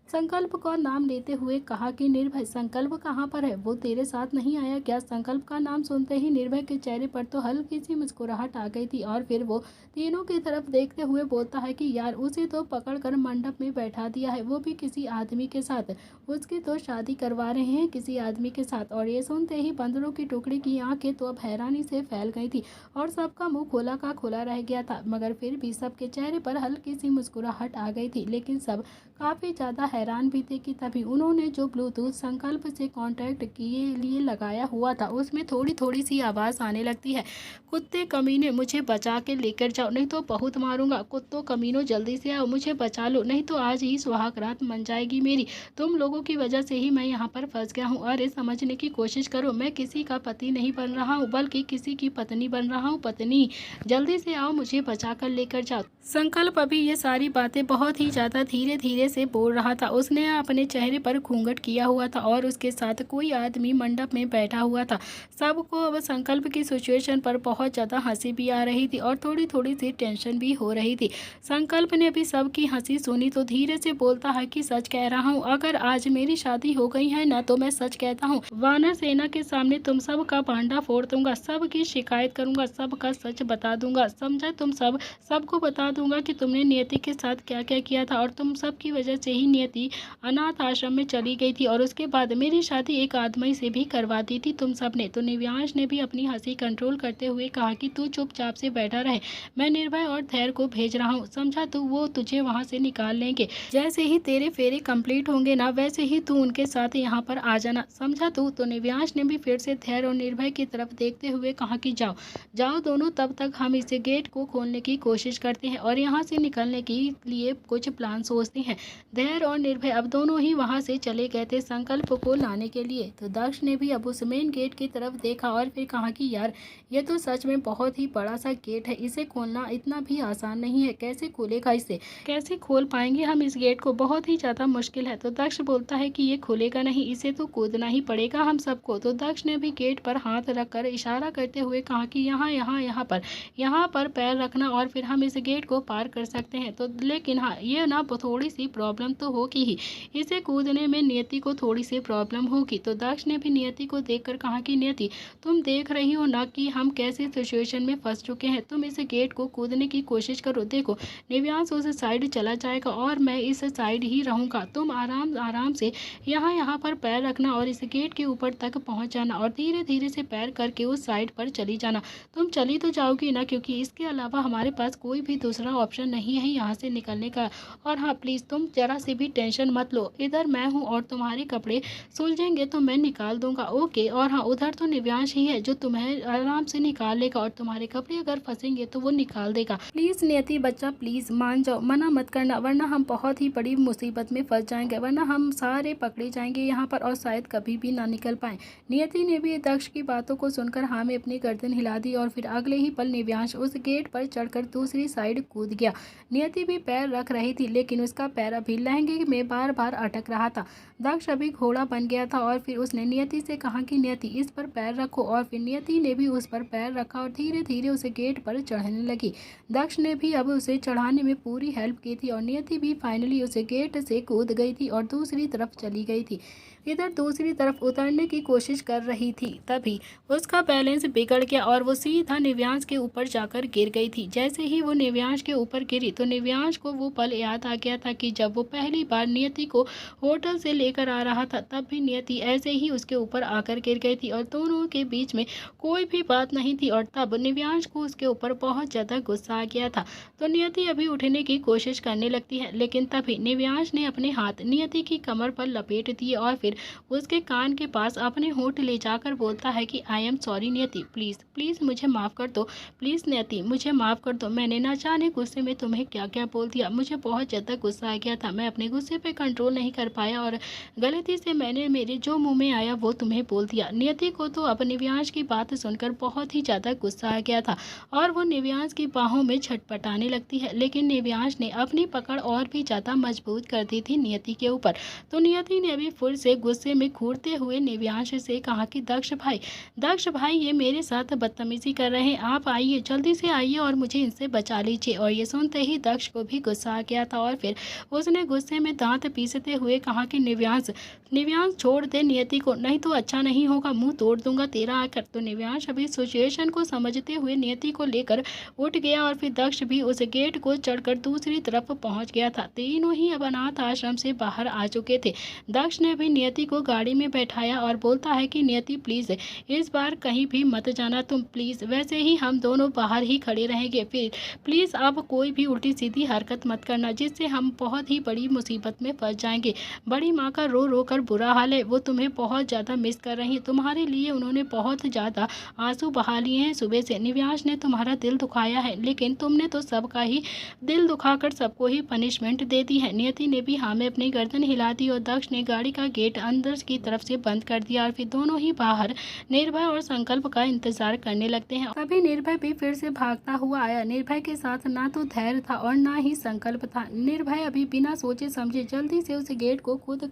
संकल्प का नाम लेते हुए कहा कि निर्भय, संकल्प कहाँ पर है, वो तेरे साथ नहीं आया क्या? संकल्प का नाम सुनते ही निर्भय के चेहरे पर तो हल्की सी मुस्कुराहट आ गई थी और फिर वो तीनों की तरफ देखते हुए बोलता है कि यार उसे तो पकड़कर मंडप में बैठा दिया है, वो भी किसी आदमी के साथ, उसकी तो शादी करवा रहे हैं किसी आदमी के साथ। और ये सुनते ही बंदरों की टुकड़ी की आंखें तो अब हैरानी से फैल गई थी और सबका मुंह खोला का खोला रह गया था, मगर फिर भी सबके चेहरे पर हल्की सी मुस्कुराहट आ गई थी। लेकिन सब काफ़ी ज़्यादा हैरान भी थे कि तभी उन्होंने जो ब्लूटूथ संकल्प से कॉन्टैक्ट किए लिए लगाया हुआ था उसमें थोड़ी थोड़ी सी आवाज़ आने लगती है। कुत्ते कमीने, मुझे बचा के लेकर जाओ, नहीं तो बहुत मारूंगा। कुत्तों कमीनों, जल्दी से आओ, मुझे बचा लो, नहीं तो आज ही सुहाग रात मन जाएगी मेरी। तुम लोगों की वजह से ही मैं यहाँ पर फंस गया हूँ। अरे समझने की कोशिश करो, मैं किसी का पति नहीं बन रहा हूँ बल्कि किसी की पत्नी बन रहा हूँ। पत्नी, जल्दी से आओ, मुझे बचा कर लेकर जाओ। संकल्प अभी ये सारी बातें बहुत ही ज़्यादा धीरे धीरे से बोल रहा था। उसने अपने चेहरे पर घूंघट किया हुआ था और उसके साथ कोई आदमी मंडप में बैठा हुआ था। सबको अब संकल्प की सिचुएशन पर बहुत ज़्यादा हंसी भी आ रही थी और थोड़ी थोड़ी सी टेंशन भी हो रही थी। संकल्प ने भी सबकी हंसी सुनी तो धीरे से बोलता है कि सच कह रहा हूँ, अगर आज मेरी शादी हो गई है ना तो मैं सच कहता हूँ, वानर सेना के सामने तुम सब का भांडा फोड़ दूंगा, सबकी शिकायत करूंगा, सबका सच बता दूंगा, समझा? तुम सबको बता दूंगा कि तुमने नियति के साथ क्या क्या किया था और तुम सब की वजह से ही नियति अनाथ आश्रम में चली गई थी और उसके बाद मेरी शादी एक आदमी से भी करवा दी थी तुम सब ने। तो निव्यांश ने भी अपनी हंसी कंट्रोल करते हुए कहा कि तू चुपचाप से बैठा रहे, मैं निर्भय और धैर्य को भेज रहा हूँ, समझा? तू वो तुझे वहाँ से निकाल लेंगे। जैसे ही तेरे फेरे कंप्लीट होंगे ना वैसे ही तू उनके साथ यहाँ पर आ जाना, समझा तू? तो निव्यांश ने भी फिर से धैर्य और निर्भय की तरफ देखते हुए कहा कि जाओ जाओ दोनों, तब तक हम इसे गेट को खोलने की कोशिश करते हैं और यहाँ से निकलने के लिए कुछ प्लान सोचते हैं। धैर्य और निर्भय अब दोनों ही वहाँ से चले गए थे संकल्प को लाने के लिए। तो दक्ष ने भी अब उस मेन गेट की तरफ देखा और फिर कहा कि यार ये तो सच में बहुत ही बड़ा सा गेट है, इसे खोलना इतना भी आसान नहीं है, कैसे खुलेगा, इसे कैसे खोल पाएंगे हम इस गेट को, बहुत ही ज़्यादा मुश्किल है। तो दक्ष बोलता है कि ये खुलेगा नहीं, इसे तो कूदना ही पड़ेगा हम सबको। तो दक्ष ने भी गेट पर हाथ रखकर इशारा करते हुए कहा कि यहाँ पर पैर रखना और फिर हम इस गेट को पार कर सकते हैं। तो लेकिन हाँ, ये ना थोड़ी सी प्रॉब्लम तो होगी ही, इसे कूदने में नियति को थोड़ी सी प्रॉब्लम होगी। तो दक्ष ने भी नियति को देखकर कहा कि नियति, तुम देख रही हो ना कि हम कैसी सिचुएशन में फंस चुके हैं, तुम इस गेट को कूदने की कोशिश करो। देखो निव्यांश उस साइड चला जाएगा और मैं इस साइड ही रहूँगा, तुम आराम आराम से यहाँ पर पैर रखना और इस गेट के ऊपर तक पहुँच जाना और धीरे धीरे से पैर करके उस साइड पर चली जाना। तुम चली तो जाओगी ना, क्योंकि इसके अलावा हमारे पास कोई भी दूसरा ऑप्शन नहीं है यहाँ से निकलने का। और हाँ प्लीज़ तुम जरा से भी टेंशन मत लो, इधर मैं हूँ और तुम्हारे कपड़े सुलझेंगे तो मैं निकाल दूंगा, ओके? और हाँ, उधर तो निव्यांश ही है जो तुम्हें आराम से निकाल लेगा और तुम्हारे कपड़े अगर फंसेंगे तो वो निकाल देगा। प्लीज़ नियति बच्चा, प्लीज़ मान जाओ, मना मत करना, वरना हम बहुत ही बड़ी मुसीबत में फंस जाएंगे, वरना हम सारे पकड़े जाएंगे यहाँ पर और शायद कभी भी ना निकल पाए। नियति ने भी दक्ष की बातों को सुनकर हाँ में अपनी गर्दन हिला दी और फिर अगले ही पल निव्यांश उस गेट पर चढ़कर दूसरी साइड कूद गया। नियति भी पैर रख रही थी लेकिन उसका पैर अभी लहंगे में बार बार अटक रहा था। दक्ष अभी घोड़ा बन गया था और फिर उसने नियति से कहा कि नियति इस पर पैर रखो और फिर नियति ने भी उस पर पैर रखा और धीरे धीरे उसे गेट पर चढ़ने लगी। दक्ष ने भी अब उसे चढ़ाने में पूरी हेल्प की थी और नियति भी फाइनली उसे गेट से कूद गई थी और दूसरी तरफ चली गई थी। इधर दूसरी तरफ उतरने की कोशिश कर रही थी, तभी उसका बैलेंस बिगड़ गया और वो सीधा निव्यांश के ऊपर जाकर गिर गई थी। जैसे ही वो निव्यांश के ऊपर गिरी तो निव्यांश को वो पल याद आ गया था कि जब वो पहली बार नियति को होटल से लेकर आ रहा था तब भी नियति ऐसे ही उसके ऊपर आकर गिर गई थी और दोनों के बीच में कोई भी बात नहीं थी और तब निव्यांश को उसके ऊपर बहुत ज़्यादा गुस्सा आ गया था। तो नियति अभी उठने की कोशिश करने लगती है लेकिन तभी निव्यांश ने अपने हाथ नियति की कमर पर लपेट दिए और फिर उसके कान के पास अपने होंठ ले जाकर बोलता है कि आई एम सॉरी नियति, प्लीज़ प्लीज़ मुझे माफ़ कर दो, प्लीज़ नियति मुझे माफ़ कर दो, मैंने ना जाने गुस्से में तुम्हें क्या क्या बोल दिया, मुझे बहुत ज़्यादा गुस्सा आ गया था, मैं अपने गुस्से पे कंट्रोल नहीं कर पाया और गलती से मैंने मेरे जो मुंह में आया वो तुम्हें बोल दिया। नियति को तो अब निव्यांश की बात सुनकर बहुत ही ज़्यादा गुस्सा आ गया था और वो निव्यांश की बाहों में छटपटाने लगती है लेकिन निव्यांश ने अपनी पकड़ और भी ज़्यादा मजबूत कर दी थी नियति के ऊपर। तो नियति ने अभी फिर से गुस्से में घूरते हुए निव्यांश से कहा कि दक्ष भाई ये मेरे साथ बदतमीजी कर रहे हैं, आप आइए, जल्दी से आइए और मुझे इनसे बचा लीजिए। और ये सुनते ही दक्ष को भी गुस्सा आ गया था और फिर उसने गुस्से में दांत पीसते हुए कहा कि निव्यांश छोड़ दे नियति को, नहीं तो अच्छा नहीं होगा, मुंह तोड़ दूंगा तेरा आकर। तो निव्यांश अभी सिचुएशन को समझते हुए नियति को लेकर उठ गया और फिर दक्ष भी उस गेट को चढ़कर दूसरी तरफ पहुंच गया था। तीनों ही अब अनाथ आश्रम से बाहर आ चुके थे। दक्ष ने भी नियति को गाड़ी में बैठाया और बोलता है कि नियति प्लीज़ इस बार कहीं भी मत जाना तुम, प्लीज़, वैसे ही हम दोनों बाहर ही खड़े रहेंगे, फिर प्लीज़ अब कोई भी उल्टी सीधी हरकत मत करना जिससे हम बहुत बहुत ही बड़ी मुसीबत में फंस जाएंगे। बड़ी माँ का रो रो कर बुरा हाल है, वो तुम्हें बहुत ज़्यादा मिस कर रही हैं। तुम्हारे लिए उन्होंने बहुत ज़्यादा आंसू बहा लिए हैं सुबह से। निव्यांश ने तुम्हारा दिल दुखाया है, लेकिन तुमने तो सबका ही दिल दुखाकर सबको ही पनिशमेंट दे दी है। नियति ने भी हाँ में अपनी गर्दन हिला दी और दक्ष ने गाड़ी का गेट अंदर की तरफ से बंद कर दिया और फिर दोनों ही बाहर निर्भय और संकल्प का इंतजार करने लगते हैं। तभी निर्भय भी फिर से भागता हुआ आया। निर्भय के साथ ना तो धैर्य था और ना ही संकल्प था। निर्भय अभी बिना सोचे समझे जल्दी से उस गेट को कूद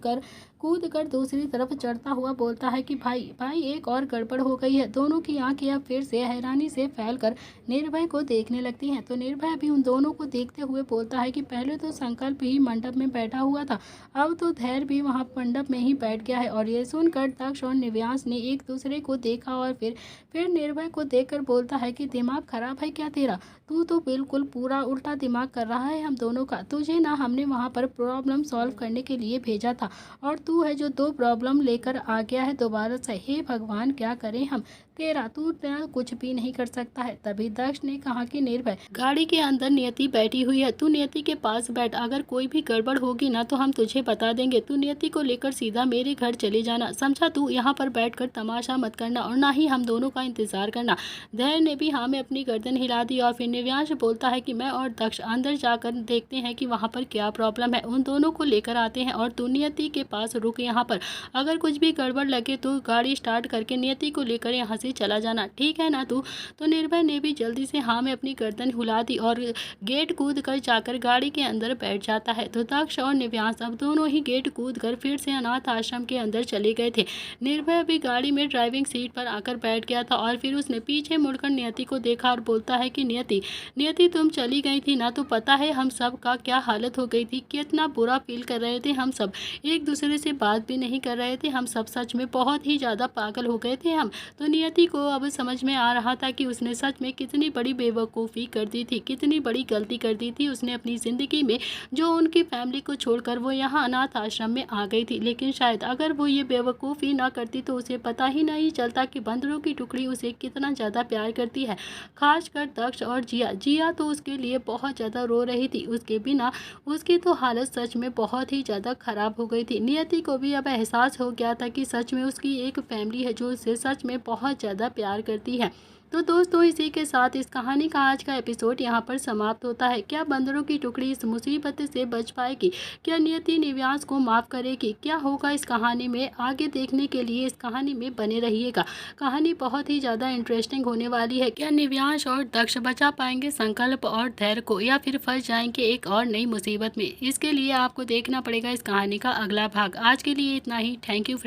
कर दूसरी तरफ चढ़ता हुआ बोलता है कि भाई एक और गड़बड़ हो गई है। दोनों की आंखें अब फिर से हैरानी से फैलकर निर्भय को देखने लगती हैं। तो निर्भय भी उन दोनों को देखते हुए बोलता है कि पहले तो संकल्प ही मंडप में बैठा हुआ था, अब तो धैर्य भी वहां मंडप में ही बैठ गया है। और ये सुनकर दक्ष और निव्यांश ने एक दूसरे को देखा और फिर निर्भय को देखकर बोलता है कि दिमाग खराब है क्या तेरा? तू तो बिल्कुल पूरा उल्टा दिमाग कर रहा है हम दोनों का। तुझे ना हमने वहाँ पर प्रॉब्लम सॉल्व करने के लिए भेजा था और तू है जो दो प्रॉब्लम लेकर आ गया है दोबारा से। हे भगवान, क्या करें हम तेरा? तू कुछ भी नहीं कर सकता है। तभी दक्ष ने कहा कि निर्भय, गाड़ी के अंदर नियति बैठी हुई है, तू नियति के पास बैठ। अगर कोई भी गड़बड़ होगी ना तो हम तुझे बता देंगे। तू नियति को लेकर सीधा मेरे घर चले जाना, समझा? तू यहाँ पर बैठकर तमाशा मत करना और ना ही हम दोनों का इंतजार करना। धैर्य ने भी हाँ में अपनी गर्दन हिला दी और फिर निव्यांश बोलता है कि मैं और दक्ष अंदर जाकर देखते हैं कि वहाँ पर क्या प्रॉब्लम है, उन दोनों को लेकर आते हैं और तू नियति के पास रुक यहाँ पर। अगर कुछ भी गड़बड़ लगे तो गाड़ी स्टार्ट करके नियति को लेकर यहाँ से चला जाना, ठीक है ना तू? तो निर्भय ने भी जल्दी से हाँ में अपनी गर्दन हिला दी और गेट कूद कर जाकर गाड़ी के अंदर बैठ जाता है। तो दक्ष और निव्यांश अब दोनों ही गेट कूद कर फिर से अनाथ आश्रम के अंदर चले गए थे। निर्भय भी गाड़ी में ड्राइविंग सीट पर आकर बैठ गया था और फिर उसने पीछे मुड़कर नियति को देखा और बोलता है कि नियति तुम चली गई थी ना, तो पता है हम सब का क्या हालत हो गई थी, कितना बुरा फील कर रहे थे हम सब, एक दूसरे से बात भी नहीं कर रहे थे हम सब, सच में बहुत ही ज़्यादा पागल हो गए थे हम। तो नियति को अब समझ में आ रहा था कि उसने सच में कितनी बड़ी बेवकूफ़ी कर दी थी, कितनी बड़ी गलती कर दी थी उसने अपनी ज़िंदगी में, जो उनकी फैमिली को छोड़कर वो यहाँ अनाथ आश्रम में आ गई थी। लेकिन शायद अगर वो ये बेवकूफ़ी ना करती तो उसे पता ही नहीं चलता कि बंदरों की टुकड़ी उसे कितना ज़्यादा प्यार करती है, खासकर दक्ष और जिया तो उसके लिए बहुत ज़्यादा रो रही थी। उसके बिना उसकी तो हालत सच में बहुत ही ज़्यादा ख़राब हो गई थी। नियति को भी अब एहसास हो गया था कि सच में उसकी एक फैमिली है जो उसे सच में बहुत ज़्यादा प्यार करती है। तो दोस्तों, इसी के साथ इस कहानी का आज का एपिसोड यहाँ पर समाप्त होता है। क्या बंदरों की टुकड़ी इस मुसीबत से बच पाएगी? क्या नियति निव्यांश को माफ़ करेगी? क्या होगा इस कहानी में, आगे देखने के लिए इस कहानी में बने रहिएगा। कहानी बहुत ही ज़्यादा इंटरेस्टिंग होने वाली है। क्या निव्यांश और दक्ष बचा पाएंगे संकल्प और धैर्य को, या फिर फंस जाएंगे एक और नई मुसीबत में? इसके लिए आपको देखना पड़ेगा इस कहानी का अगला भाग। आज के लिए इतना ही। Thank you friend.